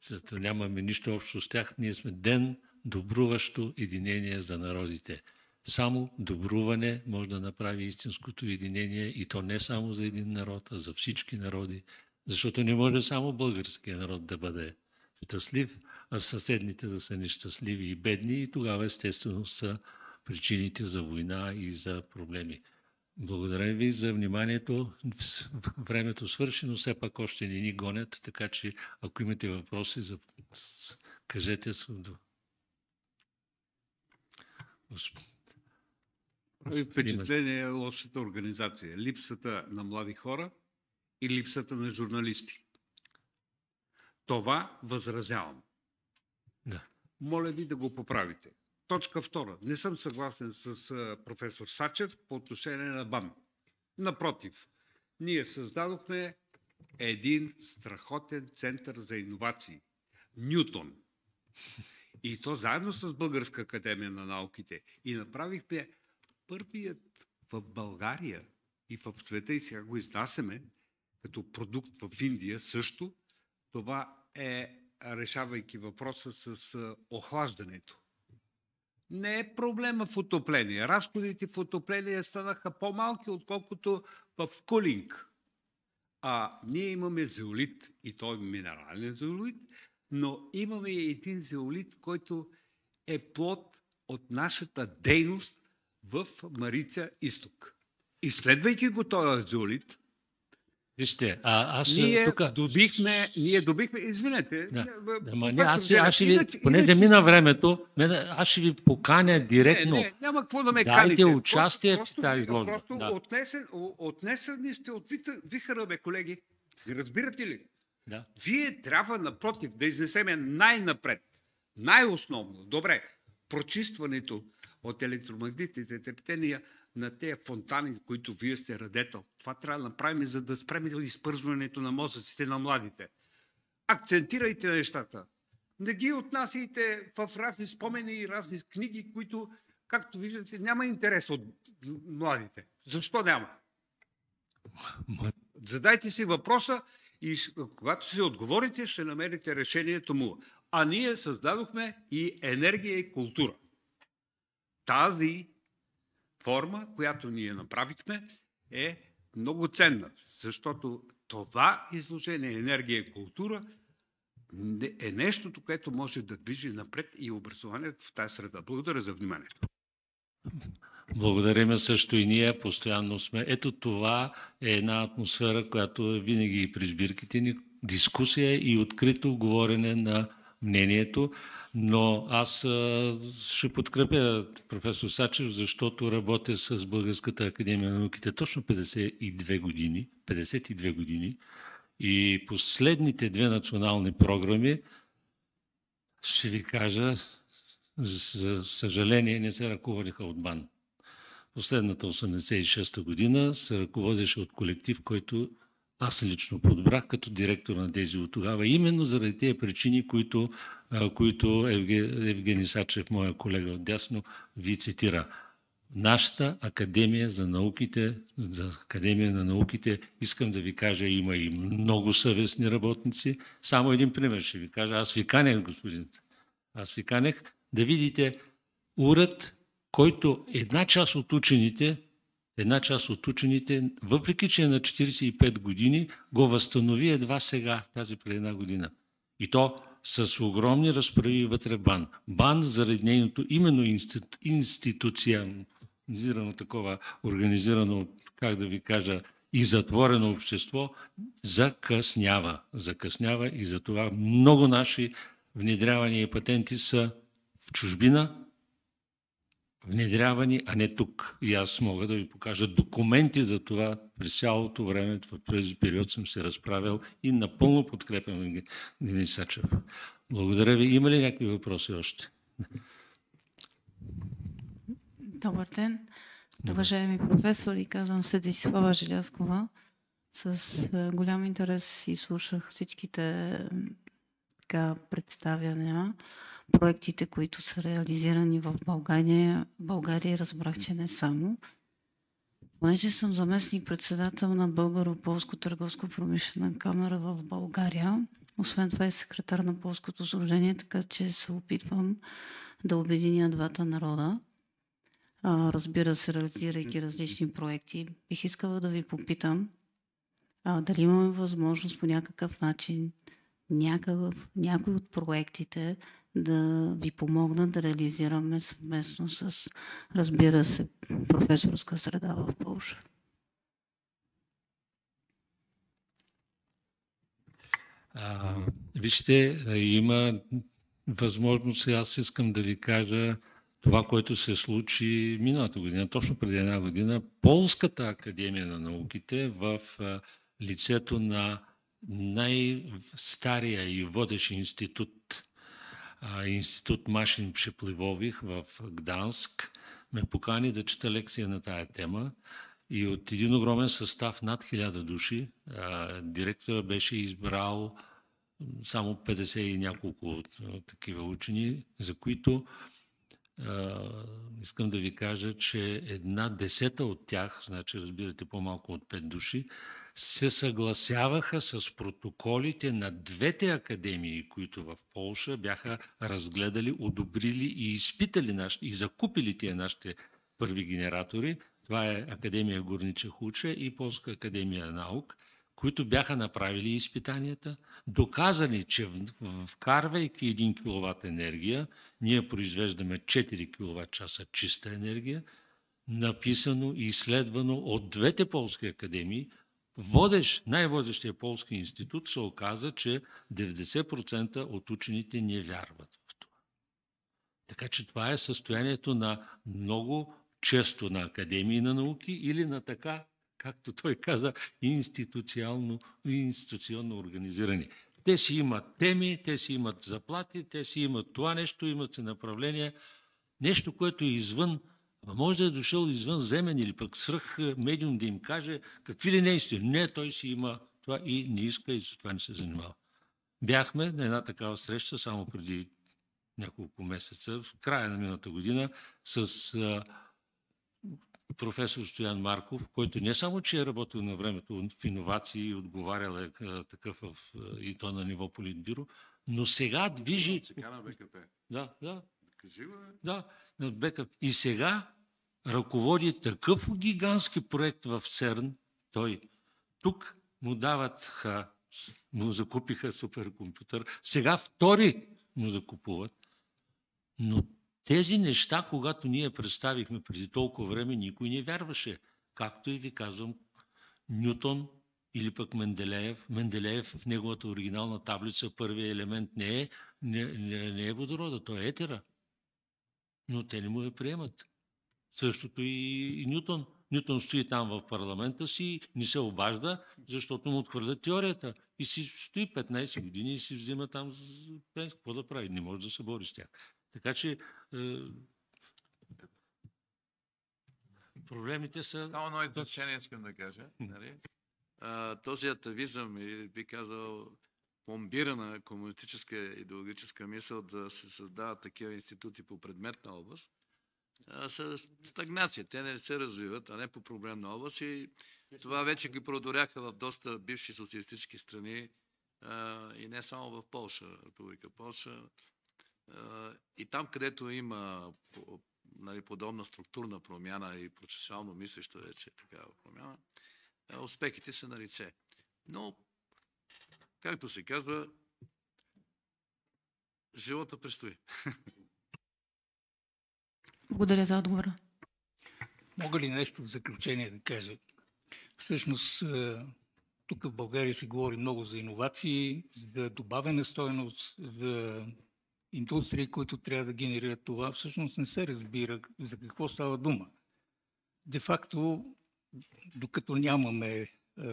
Зато нямаме нищо общо с тях. Ние сме ден добруващо единение за народите. Само добруване може да направи истинското единение и то не само за един народ, а за всички народи. Защото не може само българския народ да бъде щастлив, а съседните да са нещастливи и бедни и тогава естествено са причините за война и за проблеми. Благодаря ви за вниманието. Времето свърши, но все пак още не ни гонят, така че ако имате въпроси, Кажете се.
Прави впечатление лошата организация, липсата на млади хора и липсата на журналисти. Това възразявам.
Да.
Моля ви да го поправите. Точка 2. Не съм съгласен с професор Сачев по отношение на БАН. Напротив, ние създадохме един страхотен център за иновации. Нютон. И то заедно с Българска академия на науките. И направихме първият в България и в света, и сега го изнасяме като продукт в Индия също. Това е решавайки въпроса с охлаждането. Не е проблема в отопление. Разходите в отопление станаха по-малки, отколкото в кулинг. Ние имаме зеолит, и той е минерален зеолит, но имаме и един зеолит, който е плод от нашата дейност в Марица Изток. Изследвайки го този зеолит,
Вижте, аз
ние
тук...
добихме, извинете.
Аз ще ви, понеже мина времето, аз ще ви поканя директно.
Не, няма какво да ме
дайте
каните.
участие в тази изложба.
Просто отнесени сте от вихъра, бе, колеги. Разбирате ли?
Да.
Вие трябва, напротив, да изнесеме най-напред, най-основно, добре, прочистването от електромагнитните трептения на тези фонтани, които вие сте радетел. Това трябва да направим, за да спрем изпързването на мозъците на младите. Акцентирайте нещата. Не ги отнасяйте в разни спомени и разни книги, които, както виждате, няма интерес от младите. Защо няма? Задайте си въпроса и когато си отговорите, ще намерите решението му. А ние създадохме и енергия и култура. Тази форма, която ние направихме, е много ценна, защото това изложение енергия и култура е нещото, което може да движи напред и образованието в тази среда. Благодаря за вниманието.
Благодарим също и ние, постоянно сме. Ето това е една атмосфера, която е винаги и при сбирките ни, дискусия и открито говорене на мнението. Но аз ще подкрепя професор Сачев, защото работя с Българската академия на науките точно 52 години. И последните две национални програми, ще ви кажа, за съжаление не се ръководиха от БАН. Последната 86-та година се ръководеше от колектив, който аз лично подбрах като директор на тези от тогава, именно заради тези причини, които Евгений Сачев, моя колега от дясно, ви цитира. Нашата академия за науките, искам да ви кажа, има и много съвестни работници. Само един пример ще ви кажа. Аз ви канех, господин. Аз ви канех да видите уред, който една част от учените, въпреки че е на 45 години, го възстанови едва сега, тази преди една година. И то с огромни разправи вътре БАН. БАН заради нейното именно институционализирано такова, организирано, как да ви кажа, и затворено общество, закъснява и затова много наши внедрявания и патенти са в чужбина, внедрявани, а не тук. И аз мога да ви покажа документи за това. През цялото време, в този период съм се разправил и напълно подкрепям Евгений Сачев. Благодаря ви. Има ли някакви въпроси още?
Добър ден. Уважаеми професори, казвам се Десислава Желязкова. С голям интерес изслушах всичките представяния, проектите, които са реализирани в България, разбрах, че не само. Понеже съм заместник-председател на Българо-полско търговско-промишлена камера в България, освен това е секретар на Полското сдружение, така че се опитвам да обединя двата народа. Разбира се, реализирайки различни проекти. Бих искала да ви попитам дали имаме възможност по някакъв начин някой от проектите да ви помогнат да реализираме съвместно с, разбира се, професорска среда в Полша.
Вижте, има възможно сега аз искам да ви кажа това, което се случи миналата година, точно преди една година, Полската академия на науките в лицето на най-стария и водещ институт, Институт Машин Пшепливових в Гданск, ме покани да чета лекция на тая тема и от един огромен състав над 1000 души, директора беше избрал само 50 и няколко такива учени, за които искам да ви кажа, че 1/10 от тях, значи разбирате по-малко от 5 души, се съгласяваха с протоколите на двете академии, които в Полша бяха разгледали, одобрили и изпитали и закупили тия нашите първи генератори. Това е Академия Горнича Хуча и Полска академия наук, които бяха направили изпитанията, доказали, че вкарвайки 1 киловатт енергия, ние произвеждаме 4 киловатт часа чиста енергия, написано и изследвано от двете полски академии. Най-водещия полски институт се оказа, че 90% от учените не вярват в това. Така че това е състоянието на много често на академии на науки или на така, както той каза, институционно организирани. Те си имат теми, те си имат заплати, те си имат това нещо, имат си направление. Нещо, което е извън, може да е дошъл извън земен или пък свръх медиум да им каже какви ли неистини. Не, той си има това и не иска и за това не се занимава. Бяхме на една такава среща само преди няколко месеца, в края на миналата година, с професор Стоян Марков, който не само, че е работил на времето в иновации и отговарял такъв и то на ниво политбюро, но сега движи...
Сега на БКП.
Да.
Кажи го,
Да, на БКП. И сега ръководи такъв гигантски проект в ЦЕРН. Той тук му закупиха суперкомпютър. Сега втори му закупуват. Но тези неща, когато ние представихме преди толкова време, никой не вярваше. Както и ви казвам, Нютон или пък Менделеев. Менделеев в неговата оригинална таблица първият елемент не е водорода, той е етера. Но те не му я приемат. Същото и Нютон. Нютон стои там в парламента си, не се обажда, защото му отхвърлят теорията. И си стои 15 години и си взима там какво да прави. Не може да се бори с тях. Така че проблемите са...
Само едно изречение искам да кажа. Нали? Този атавизъм, или би казал пломбирана комунистическа идеологическа мисъл да се създават такива институти по предметна област, са стагнация. Те не се развиват, а не по проблемна област. И това вече ги продоряха в доста бивши социалистически страни и не само в Полша, Република Полша. И там, където има подобна структурна промяна и процесуално мислеща вече такава промяна, успехите са на лице. Но, както се казва, живота предстои.
Благодаря за отговора.
Мога ли нещо в заключение да кажа? Всъщност, тук в България се говори много за иновации, за добавена стойност, за индустрии, които трябва да генерират това. Всъщност не се разбира за какво става дума. Де-факто, докато нямаме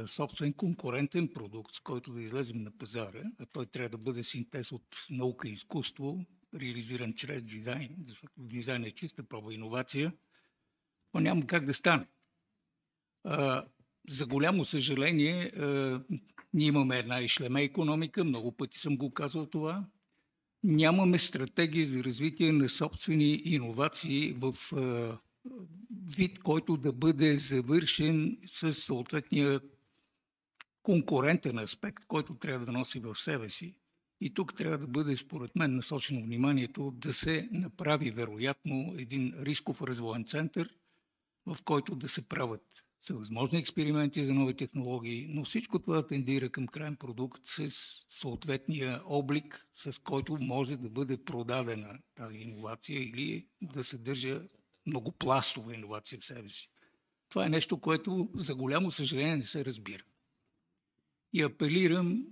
собствен конкурентен продукт, с който да излезем на пазара, а той трябва да бъде синтез от наука и изкуство, реализиран чрез дизайн, защото дизайн е чиста проба иновация, но няма как да стане. За голямо съжаление, ние имаме една ишлеме икономика, много пъти съм го казвал това. Нямаме стратегия за развитие на собствени иновации в вид, който да бъде завършен с съответния конкурентен аспект, който трябва да носи в себе си. И тук трябва да бъде, според мен, насочено вниманието да се направи, вероятно, един рисков развоен център, в който да се правят всевъзможни експерименти за нови технологии, но всичко това тендира към крайен продукт с съответния облик, с който може да бъде продадена тази иновация или да съдържа многопластова иновация в себе си. Това е нещо, което за голямо съжаление не се разбира. И апелирам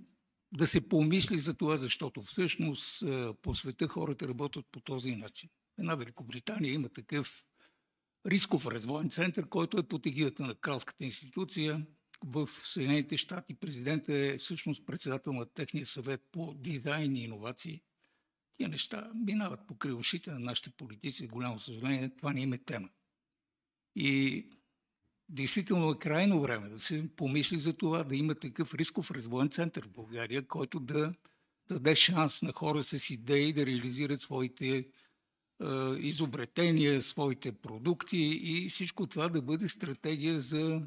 да се помисли за това, защото всъщност по света хората работят по този начин. Една Великобритания има такъв рисков развоен център, който е под егидата на кралската институция. В Съединените щати президентът е всъщност председател на техния съвет по дизайн и иновации. Тия неща минават по ушите на нашите политици, за голямо съжаление, това не им е тема. И действително е крайно време да се помисли за това, да има такъв рисков развоен център в България, който да даде шанс на хора с идеи да реализират своите изобретения, своите продукти и всичко това да бъде стратегия за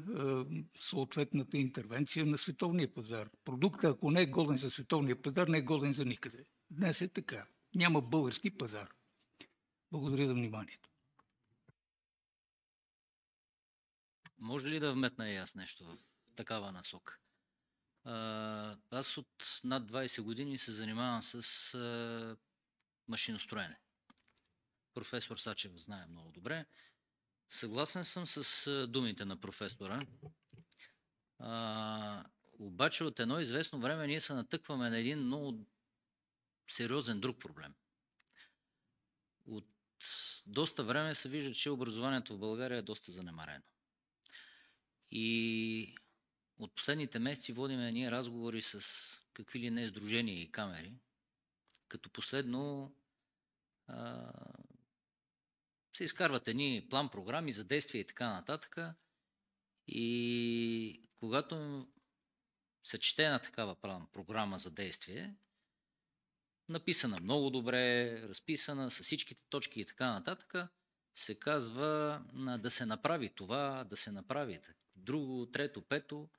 съответната интервенция на световния пазар. Продуктът, ако не е годен за световния пазар, не е годен за никъде. Днес е така. Няма български пазар. Благодаря за вниманието.
Може ли да вметна и аз нещо в такава насока? Аз от над 20 години се занимавам с машиностроене. Професор Сачев знае много добре. Съгласен съм с думите на професора. Обаче от едно известно време ние се натъкваме на един много сериозен друг проблем. От доста време се вижда, че образованието в България е доста занемарено. И от последните месеци водиме ние разговори с какви ли не сдружения и камери, като последно се изкарват едни план-програми за действия и така нататък. И когато се чете една такава програма за действие, написана много добре, разписана с всичките точки и така нататък, се казва да се направи това, да се направи друго, трето, пето.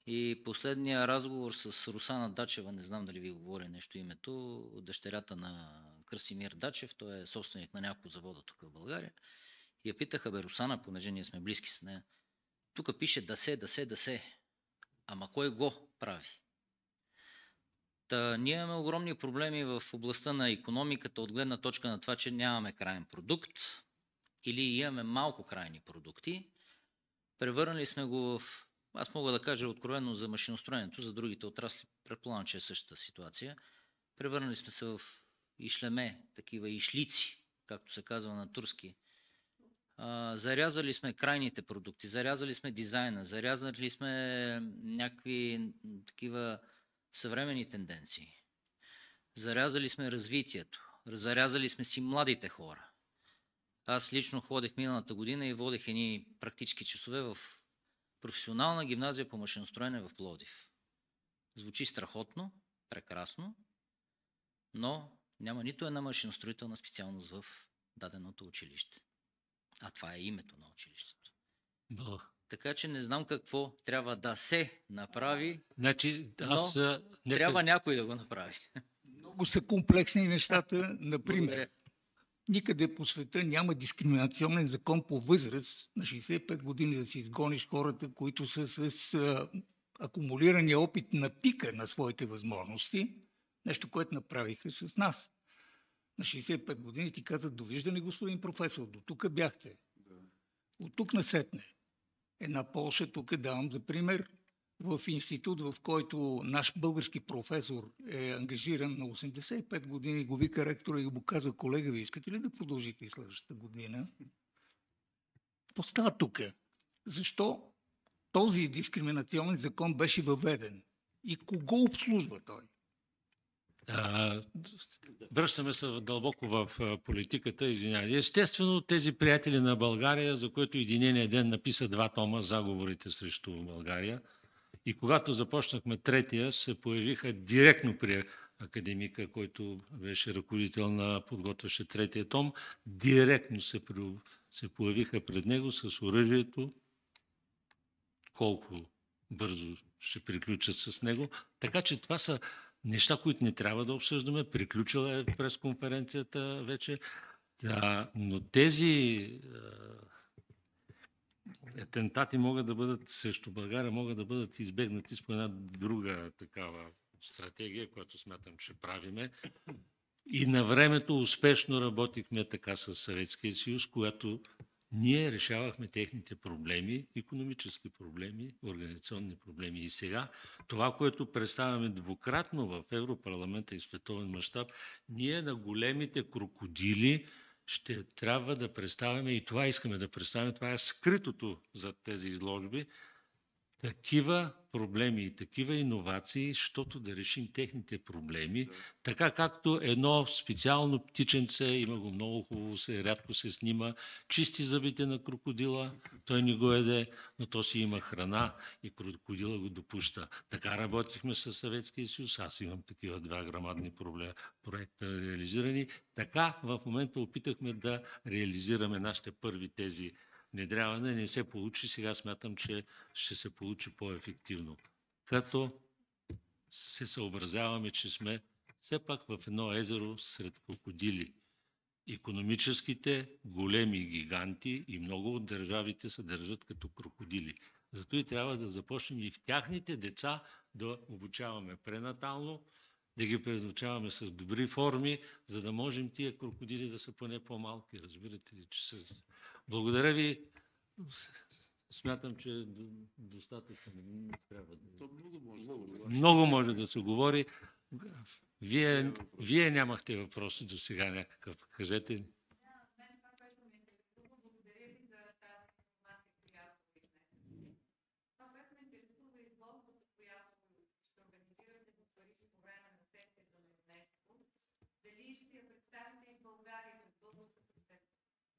И последния разговор с Русана Дачева, не знам дали ви говори нещо името, дъщерята на Красимир Дачев, той е собственик на няколко завода тук в България. И я питаха, бе, Русана, понеже ние сме близки с нея, тук пише да се, ама кой го прави? Ние имаме огромни проблеми в областта на икономиката от гледна точка на това, че нямаме краен продукт или имаме малко крайни продукти. Превърнали сме го в, аз мога да кажа откровено за машиностроенето, за другите отрасли предполагам, че е същата ситуация. Превърнали сме се в ишлеме, такива ишлици, както се казва на турски. Зарязали сме крайните продукти, зарязали сме дизайна, зарязали сме някакви такива съвременни тенденции. Зарязали сме развитието, зарязали сме си младите хора. Аз лично ходех миналата година и водех едни практически часове в професионална гимназия по машиностроене в Пловдив. Звучи страхотно, прекрасно, но няма нито една машиностроителна специалност в даденото училище. А това е името на училището. Така че не знам какво трябва да се направи,
значи,
но трябва някой да го направи.
Много са комплексни нещата. Например, никъде по света няма дискриминационен закон по възраст на 65 години да си изгониш хората, които са с акумулирания опит на пика на своите възможности. Нещо, което направиха с нас. На 65 години ти казват, довиждане, господин професор, до тук бяхте. От тук насетне. Една Полша, тук давам за пример, в институт, в който наш български професор е ангажиран на 85 години, го вика ректора и го казва, колега, ви искате ли да продължите и следващата година? Какво става тук? Защо този дискриминационен закон беше въведен? И кого обслужва той?
Връщаме се дълбоко в политиката, извинявай. Естествено, тези приятели на България, за които единения ден написа 2 тома заговорите срещу България, и когато започнахме третия, се появиха директно при академика, който беше ръководител на подготвяше третия том, директно се появиха пред него с оръжието, колко бързо ще приключат с него. Така че това са неща, които не трябва да обсъждаме. Приключила е пресконференцията вече. Но тези атентати могат да бъдат срещу България, могат да бъдат избегнати с една друга такава стратегия, която смятам, че правиме. И на времето успешно работихме така с Съветския съюз, която ние решавахме техните проблеми, икономически проблеми, организационни проблеми. И сега това, което представяме двукратно в Европарламента и световен мащаб, ние на големите крокодили ще трябва да представяме, и това искаме да представяме, това е скритото за тези изложби, такива проблеми и такива иновации, защото да решим техните проблеми, така както едно специално птиченце, има го много хубаво, рядко се снима, чисти зъбите на крокодила, той не го еде, но то си има храна и крокодила го допуща. Така работихме с Съветския съюз, аз имам такива 2 грамадни проекта реализирани. Така в момента опитахме да реализираме нашите първи тези внедряване, не се получи, сега смятам, че ще се получи по-ефективно. Като се съобразяваме, че сме все пак в едно езеро сред крокодили. Икономическите големи гиганти и много от държавите се държат като крокодили. Зато и трябва да започнем и в тяхните деца да обучаваме пренатално, да ги предучаваме с добри форми, за да можем тия крокодили да са поне по-малки. Разбирате ли, че са... Благодаря ви. Смятам, че достатъчно трябва да... Много може да се говори. Вие нямахте въпроси до сега някакъв. Кажете.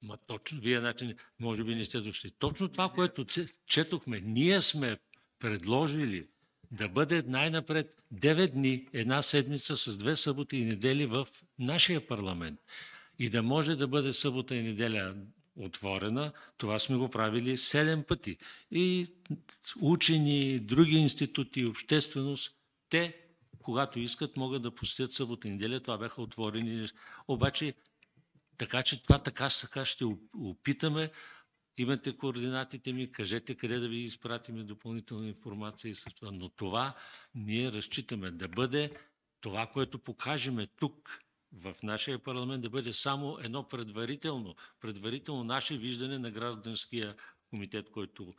Ма точно, вие значи, може би не сте дошли. Точно това, което четохме, ние сме предложили да бъде най-напред 9 дни, 1 седмица с 2 съботи и недели в нашия парламент. И да може да бъде събота и неделя отворена, това сме го правили 7 пъти. И учени, други институти, общественост, те, когато искат, могат да посетят събота и неделя. Това бяха отворени. Обаче, така че това така ще опитаме. Имате координатите ми, кажете къде да ви изпратиме допълнителна информация и с това. Но това ние разчитаме да бъде това, което покажеме тук в нашия парламент, да бъде само едно предварително наше виждане на гражданския комитет, който...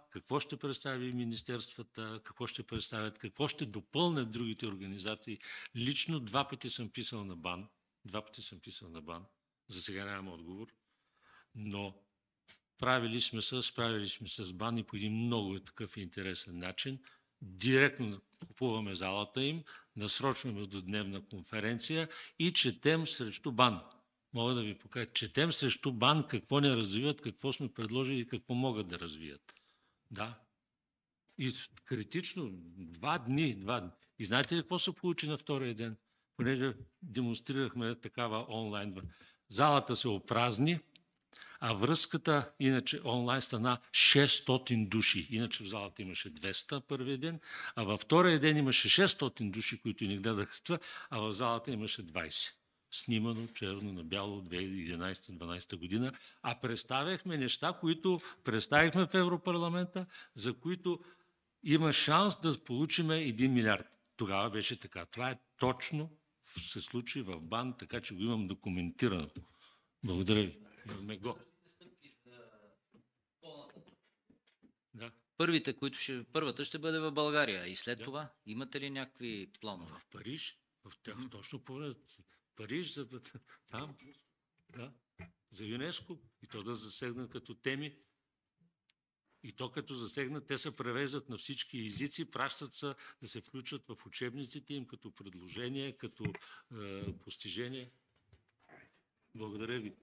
какво ще представи министерствата, какво ще представят, какво ще допълнят другите организации. Лично 2 пъти съм писал на БАН. 2 пъти съм писал на БАН. За сега нямам отговор. Но справили сме с БАН и по един много такъв интересен начин. Директно купуваме залата им, насрочваме до дневна конференция и четем срещу БАН. Мога да ви покажа. Четем срещу БАН какво не развиват, какво сме предложили и какво могат да развият. Да. И критично 2 дни. И знаете ли какво се получи на втория ден? Понеже демонстрирахме такава онлайн. Залата се опразни, а връзката иначе онлайн стана 600 души. Иначе в залата имаше 200 първия ден, а във втория ден имаше 600 души, които ни гледаха това, а в залата имаше 20. Снимано черно на бяло 2011-2012 година. А представяхме неща, които представихме в Европарламента, за които има шанс да получим 1 милиард. Тогава беше така. Това е точно се случи в БАН, така че го имам документирано. Благодаря ви. Да.
Първата ще бъде в България. И след това имате ли някакви планове?
В Париж, точно по Париж, там, да, за ЮНЕСКО, и то да засегнат като теми. И то като засегнат, те се превеждат на всички езици, пращат се да се включват в учебниците им като предложение, като постижение. Благодаря ви.